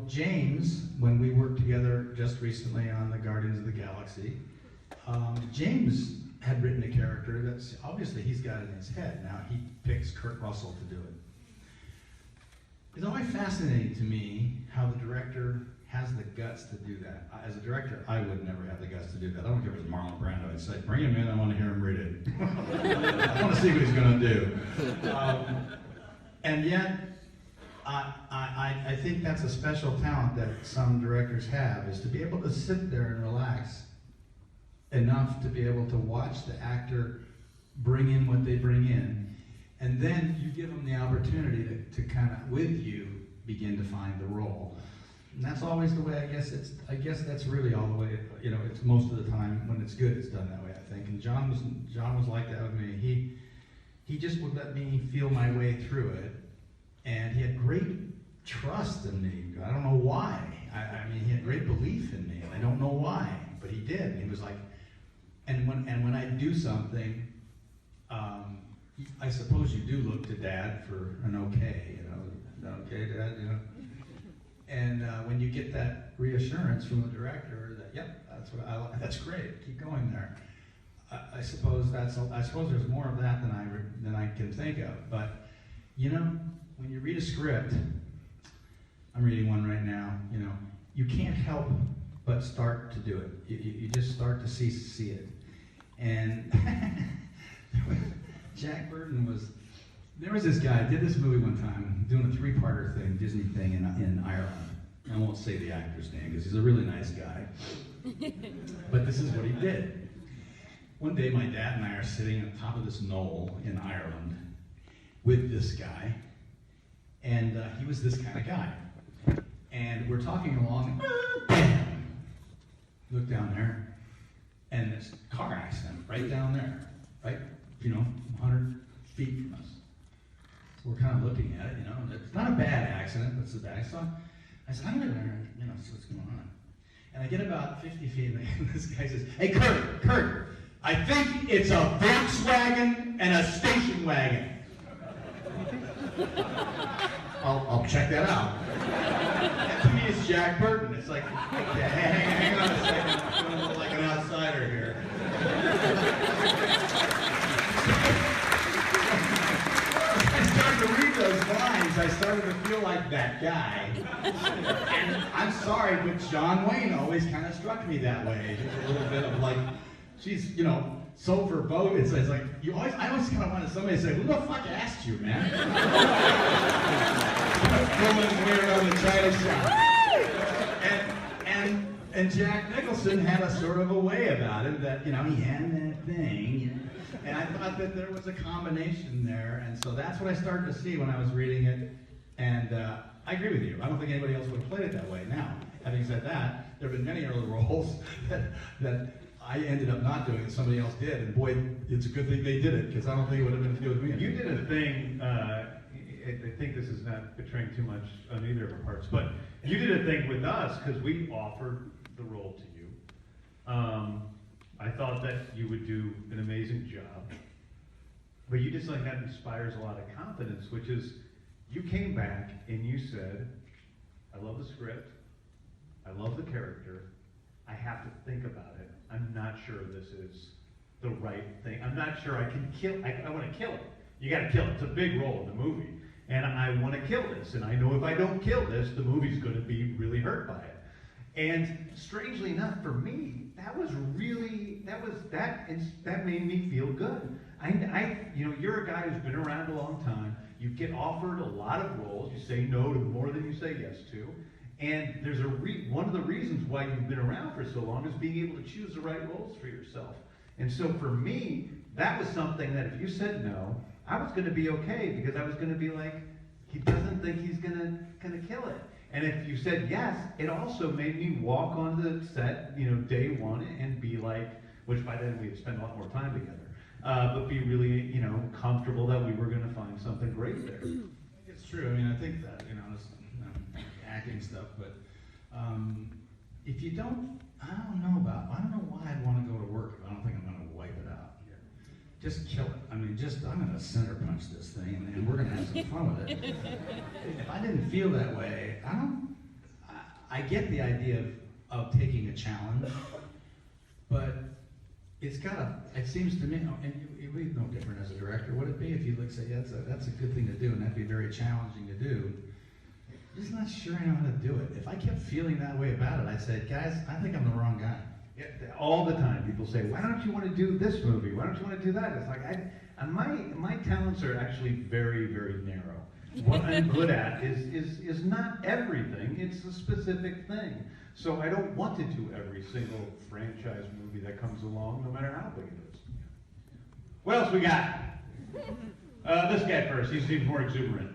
James, when we worked together just recently on the Guardians of the Galaxy, James had written a character that's, obviously he's got it in his head. Now he picks Kurt Russell to do it. It's always fascinating to me how the director has the guts to do that. As a director, I would never have the guts to do that. I don't care if it's Marlon Brando. I'd say, bring him in, I want to hear him read it. I want to see what he's going to do. And yet, I think that's a special talent that some directors have, is to be able to sit there and relax enough to be able to watch the actor bring in what they bring in, and then you give them the opportunity to kind of, with you, begin to find the role. And that's always the way, I guess that's really all the way, it's most of the time when it's good, it's done that way, I think. And John was like that with me. He just would let me feel my way through it, and he had great trust in me. I don't know why. I mean, he had great belief in me, and I don't know why, but he did. And he was like, and when I do something, I suppose you do look to Dad for an okay, okay, Dad, And when you get that reassurance from the director that, yep, that's what I like, that's great, keep going there. I suppose there's more of that than I can think of. But when you read a script, I'm reading one right now. You can't help but start to do it. You just start to see it. And Jack Burton there was this guy, did this movie one time, doing a 3-parter thing, Disney thing in Ireland. I won't say the actor's name because he's a really nice guy. But this is what he did. One day my dad and I are sitting on top of this knoll in Ireland with this guy, and he was this kind of guy. And we're talking along, bam! Look down there, and this car accident right down there, right? 100 feet from us. So we're kind of looking at it, and it's not a bad accident, but it's a bad. So I said, I'm gonna, see what's going on. And I get about 50 feet, and this guy says, hey, Kurt, I think it's a Volkswagen and a station wagon. I'll check that out. And to me, it's Jack Burton. It's like, okay, hang on a second. I'm going to look like an outsider here. I started to read those lines. I started to feel like that guy. And I'm sorry, but John Wayne always kind of struck me that way. Just a little bit of like, she's, so verboten. It's like, I always kind of wanted somebody to say, who the fuck asked you, man? Woman weird on the China shop. And Jack Nicholson had a sort of a way about him that, he had that thing, And I thought that there was a combination there, and so that's what I started to see when I was reading it. And I agree with you. I don't think anybody else would have played it that way. Now, having said that, there have been many early roles that I ended up not doing it, somebody else did, and boy, it's a good thing they did it, because I don't think it would have been good with me. You did a thing, I think this is not betraying too much on either of our parts, but you did a thing with us, because we offered the role to you. I thought that you would do an amazing job, but you did something that inspires a lot of confidence, which is, you came back and you said, I love the script, I love the character, I have to think about it. I'm not sure this is the right thing. I'm not sure I can kill, I want to kill it. You got to kill it. It's a big role in the movie. And I want to kill this. And I know if I don't kill this, the movie's going to be really hurt by it. And strangely enough, for me, that made me feel good. You're a guy who's been around a long time. You get offered a lot of roles. You say no to more than you say yes to. And there's one of the reasons why you've been around for so long is being able to choose the right roles for yourself. And so for me, that was something that if you said no, I was going to be okay, because I was going to be like, he doesn't think he's going to kill it. And if you said yes, it also made me walk on the set, day one, and be like, which by then we had spent a lot more time together, but be really, comfortable that we were going to find something great there. It's true. I mean, I think that, it's acting stuff, but if you don't, I don't know why I'd want to go to work if I don't think I'm going to wipe it out. Just kill it. I mean, I'm going to center punch this thing, and we're going to have some fun with it. If I didn't feel that way, I get the idea of taking a challenge, but it seems to me, and it would be no different as a director, would it be, if you say, yeah, that's a good thing to do, and that'd be very challenging to do. I'm just not sure I know how to do it. If I kept feeling that way about it, I'd say, guys, I think I'm the wrong guy. Yeah, all the time people say, why don't you want to do this movie? Why don't you want to do that? It's like, my talents are actually very, very narrow. What I'm good at is not everything, it's a specific thing. So I don't want to do every single franchise movie that comes along, no matter how big it is. What else we got? This guy first, he seems more exuberant.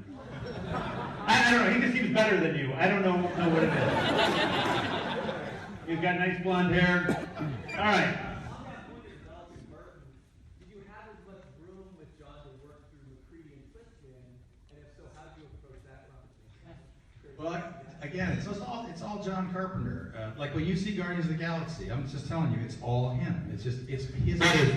I don't know, he just seems better than you. I don't know what it is. He's got nice blonde hair. All right. Did you have as much room with John to work through McCready and twist in? And if so, how do you approach that conversation? Well, again, it's all John Carpenter. Like when you see Guardians of the Galaxy, I'm just telling you, it's all him. It's his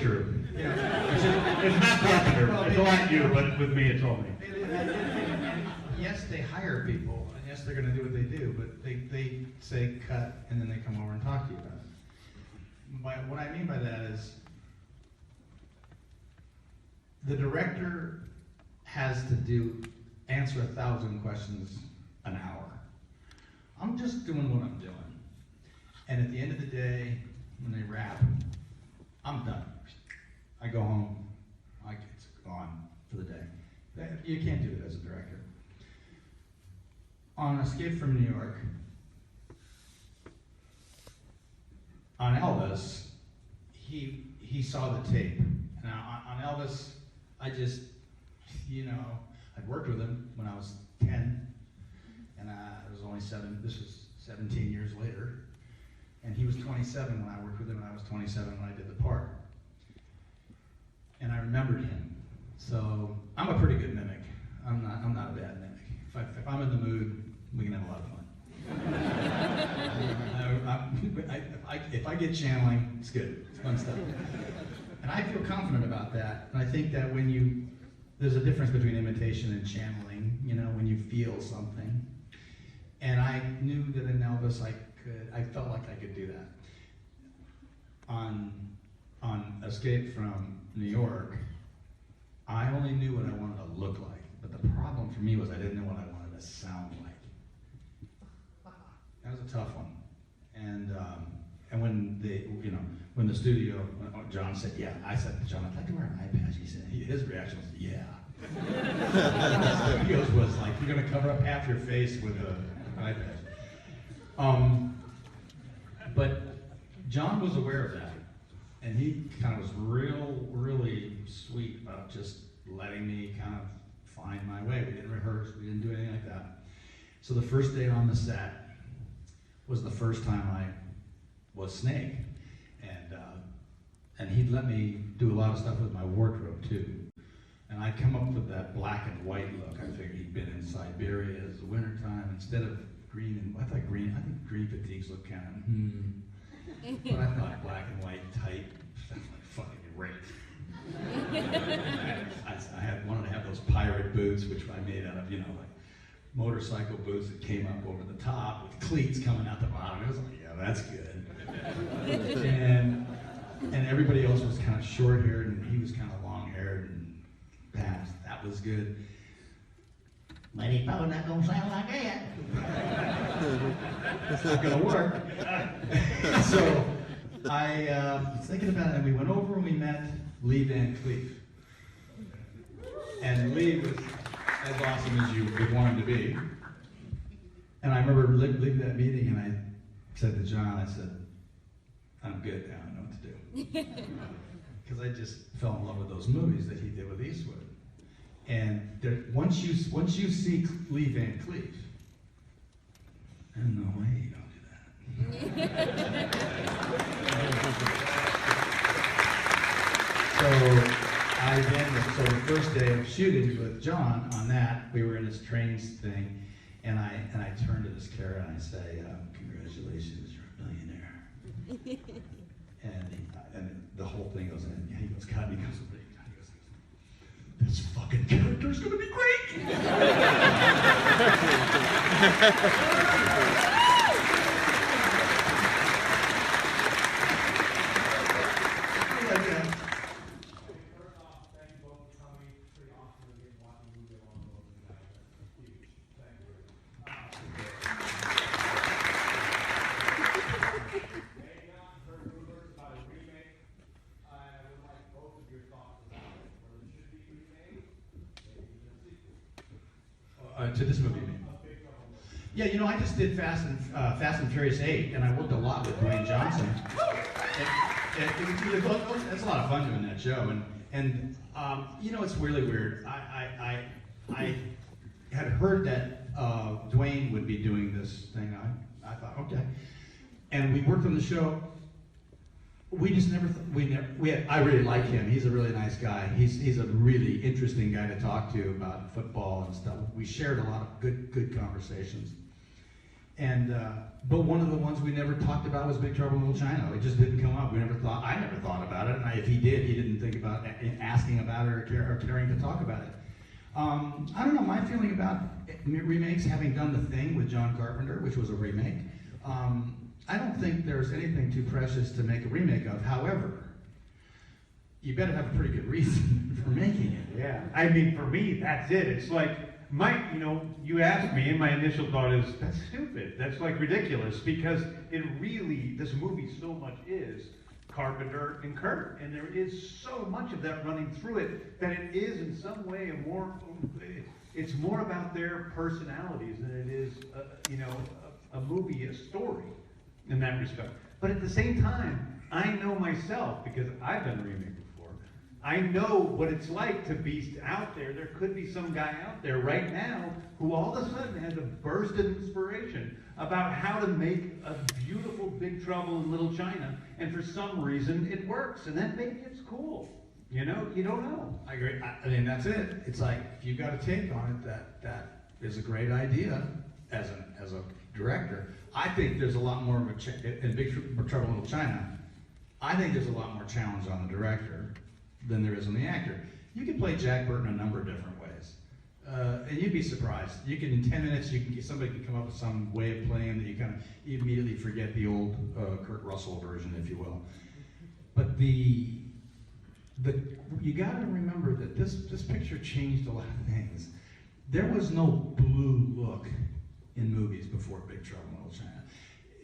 group. It's not Carpenter. It's a lot you, but with me, it's all me. And yes, they hire people. Yes, they're going to do what they do, but they say cut, and then they come over and talk to you about it. What I mean by that is the director has to answer 1,000 questions an hour. I'm just doing what I'm doing. And at the end of the day, when they wrap, I'm done. I go home, it's gone for the day. You can't do it as a director. On Escape from New York, on Elvis, he saw the tape. Now on Elvis, I'd worked with him when I was 10, and I was only 7. This was 17 years later, and he was 27 when I worked with him, and I was 27 when I did the part. And I remembered him, so I'm a pretty good mimic. I'm not a bad mimic. If I'm in the mood, we can have a lot of fun. If I get channeling, it's good. It's fun stuff. And I feel confident about that. And I think that there's a difference between imitation and channeling, when you feel something. And I knew that in Elvis I felt like I could do that. On Escape from New York, I only knew what I wanted to look like. But the problem for me was I didn't know what I wanted to sound like. That was a tough one. And when the studio, John said, yeah, I said to John, I'd like to wear an eye patch. He said, his reaction was, yeah. The studios was like, you're gonna cover up half your face with an eye patch. But John was aware of that. And he kind of was really sweet about just letting me kind of find my way. We didn't rehearse, we didn't do anything like that. So the first day on the set was the first time I was Snake. And he'd let me do a lot of stuff with my wardrobe too. And I'd come up with that black and white look. I figured he'd been in Siberia as the wintertime instead of green and I think green fatigues look kind of But I thought black and white tight, that's like fucking great. I wanted to have those pirate boots, which I made out of, motorcycle boots that came up over the top with cleats coming out the bottom. It was like, yeah, that's good. and everybody else was kind of short-haired, and he was kind of long-haired and passed. That was good. But he's probably not gonna sound like that. It's not gonna work. So I was thinking about it, and we went over and we met Lee Van Cleef. And Lee was as awesome as you would want him to be. And I remember leaving that meeting, and I said to John, I said, I'm good now, I know what to do. Because I just fell in love with those movies that he did with Eastwood. And once you see Lee Van Cleef, there's no way you don't do that. So the first day of shooting with John on that, we were in this trains thing, and I turned to this character and I say, congratulations, you're a millionaire. and the whole thing goes in, and he goes, God, he goes, this fucking character's gonna be great! To this movie, yeah, you know, I just did Fast and Furious 8, and I worked a lot with Dwayne Johnson. It's a lot of fun doing that show, and you know, it's really weird. I had heard that Dwayne would be doing this thing. I thought, okay, and we worked on the show. We just never, I really like him. He's a really nice guy. He's a really interesting guy to talk to about football and stuff. We shared a lot of good conversations. And, but one of the ones we never talked about was Big Trouble in Little China. It just didn't come up. I never thought about it. And if he did, he didn't think about asking about it or caring to talk about it. I don't know, my feeling about remakes, having done The Thing with John Carpenter, which was a remake, I don't think there's anything too precious to make a remake of. However, you better have a pretty good reason for making it. Yeah, I mean, for me, that's it. It's like, you asked me, and my initial thought is, that's stupid. That's like ridiculous, because this movie so much is Carpenter and Kurt, and there is so much of that running through it that it is in some way it's more about their personalities than it is, a movie, a story. In that respect. But at the same time, I know myself, because I've done a remake before, I know what it's like to be out there. There could be some guy out there right now who all of a sudden has a burst of inspiration about how to make a beautiful Big Trouble in Little China, and for some reason it works, and then maybe it's cool. You don't know. I agree. I mean, that's it. It's like, if you've got a take on it, that is a great idea as a director. I think there's a lot more of in Big Trouble in Little China. I think there's a lot more challenge on the director than there is on the actor. You can play Jack Burton a number of different ways, and you'd be surprised. You can, in 10 minutes, somebody can come up with some way of playing that you immediately forget the old Kurt Russell version, if you will. But you got to remember that this picture changed a lot of things. There was no blue look in movies before Big Trouble in Little China.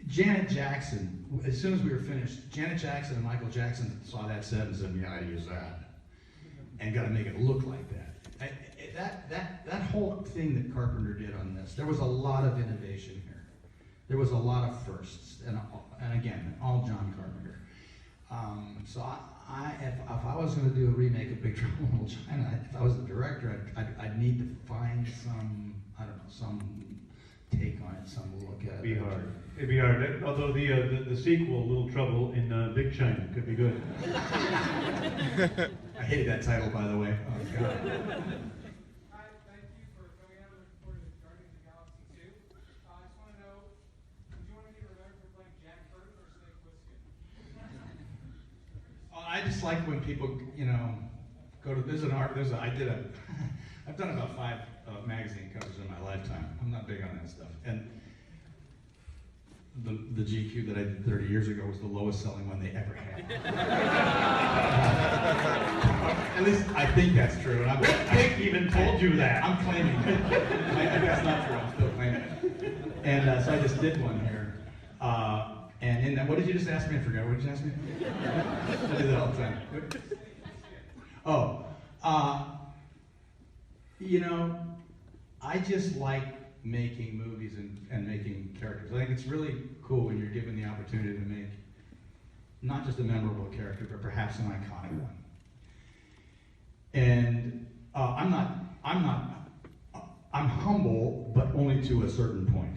Janet Jackson, as soon as we were finished, Janet Jackson and Michael Jackson saw that set and said, yeah, I use that. And got to make it look like that. That whole thing that Carpenter did on this, there was a lot of innovation here. There was a lot of firsts, and again, all John Carpenter. So if I was going to do a remake of Big Trouble in Little China, if I was the director, I'd need to find some take on it, some look at it. It'd be hard. Although the sequel, Little Trouble in Big China, could be good. I hated that title, by the way. Oh, God. Hi, thank you for coming out and recording Guardians of the Galaxy 2. I just want to know, do you want to be remembered for playing Jack Burton or Snake Plissken? I just like when people, go to visit art. I I've done about 5 magazine covers in my lifetime. I'm not big on that stuff. And the GQ that I did 30 years ago was the lowest selling one they ever had. At least I think that's true. And Dick even told you that. I'm claiming it. That's not true. I'm still claiming it. And so I just did one here. And in that, what did you just ask me? I forgot. What did you ask me? I do that all the time. You know, I just like making movies and making characters. I think it's really cool when you're given the opportunity to make not just a memorable character, but perhaps an iconic one. And I'm humble, but only to a certain point.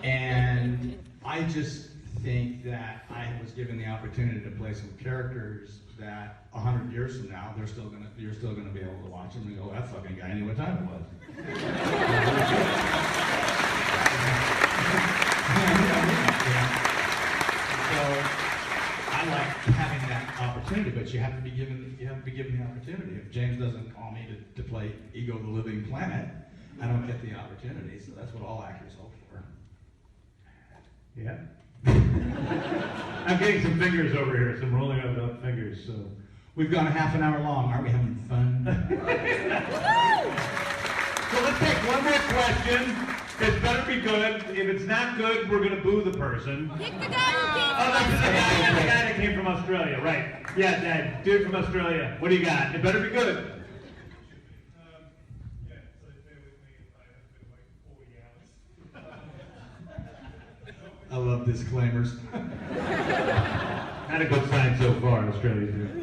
And I just think that I was given the opportunity to play some characters that 100 years from now, you're still gonna be able to watch them and go, that fucking guy, I knew what time it was. So I like having that opportunity, but you have to be given the opportunity. If James doesn't call me to play Ego the Living Planet, I don't get the opportunity. So that's what all actors hope for. Yeah. I'm getting some fingers over here, some rolling up fingers. So we've gone a half an hour long. Aren't we having fun? So let's take one more question. It better be good. If it's not good, we're gonna boo the person. Pick the guy who came Oh, that's the guy that came from Australia, right? Yeah, that dude from Australia. What do you got? It better be good. Yeah, so bear with me if I have been waiting 40 hours. I love disclaimers. Not a good sign so far, Australia too.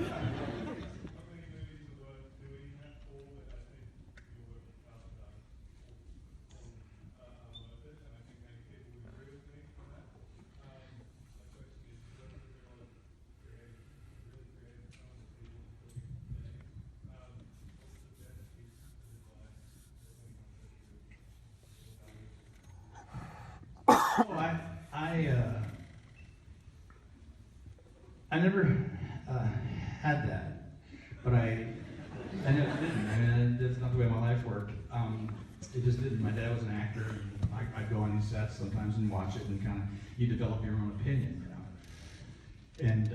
I never had that, but I never didn't. I mean, that's not the way my life worked. It just didn't. My dad was an actor, and I'd go on these sets sometimes and watch it, and kind of you develop your own opinion, you know. And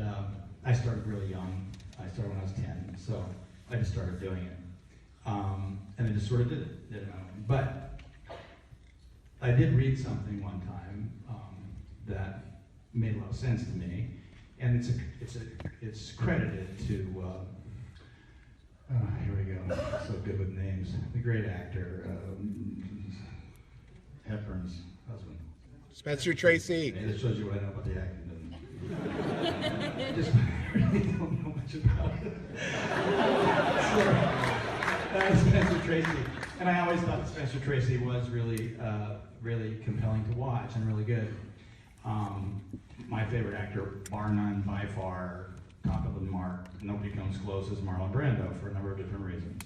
I started really young. I started when I was 10, so I just started doing it, and I just sort of did it, you know. But I did read something one time that made a lot of sense to me, and it's credited to here we go. So good with names. The great actor Hepburn's husband. Spencer Tracy. And it shows you what I know about the acting. Just I really don't know much about it. Spencer Tracy, and I always thought that Spencer Tracy was really, really compelling to watch and really good. My favorite actor, bar none, by far, top of the mark, nobody comes close, is Marlon Brando for a number of different reasons.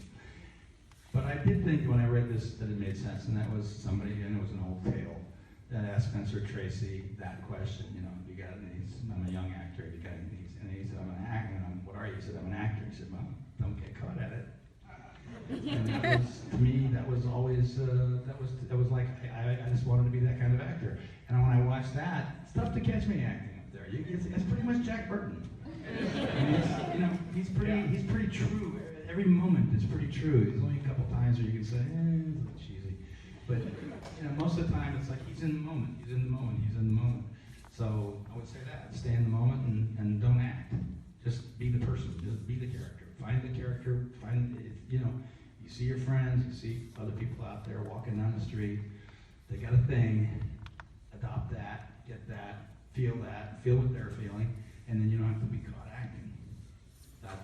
But I did think when I read this that it made sense, and that was somebody, and it was an old tale, that asked Spencer Tracy that question, you know, you got these, I'm a young actor, you got these, and he said, I'm an actor, and what are you? He said, I'm an actor. He said, well, don't get caught at it. And that was, to me, that was always, that was like, I just wanted to be that kind of actor. And when I watched that, it's tough to catch me acting up there. It's pretty much Jack Burton. And he's pretty true. Every moment is pretty true. There's only a couple times where you can say, it's a little cheesy. But most of the time it's like he's in the moment. He's in the moment. He's in the moment. So I would say that. Stay in the moment and don't act. Just be the person. Just be the character. Find the character. You see your friends, you see other people out there walking down the street. They got a thing. Adopt that, get that, feel what they're feeling, and then you don't have to be caught acting. That's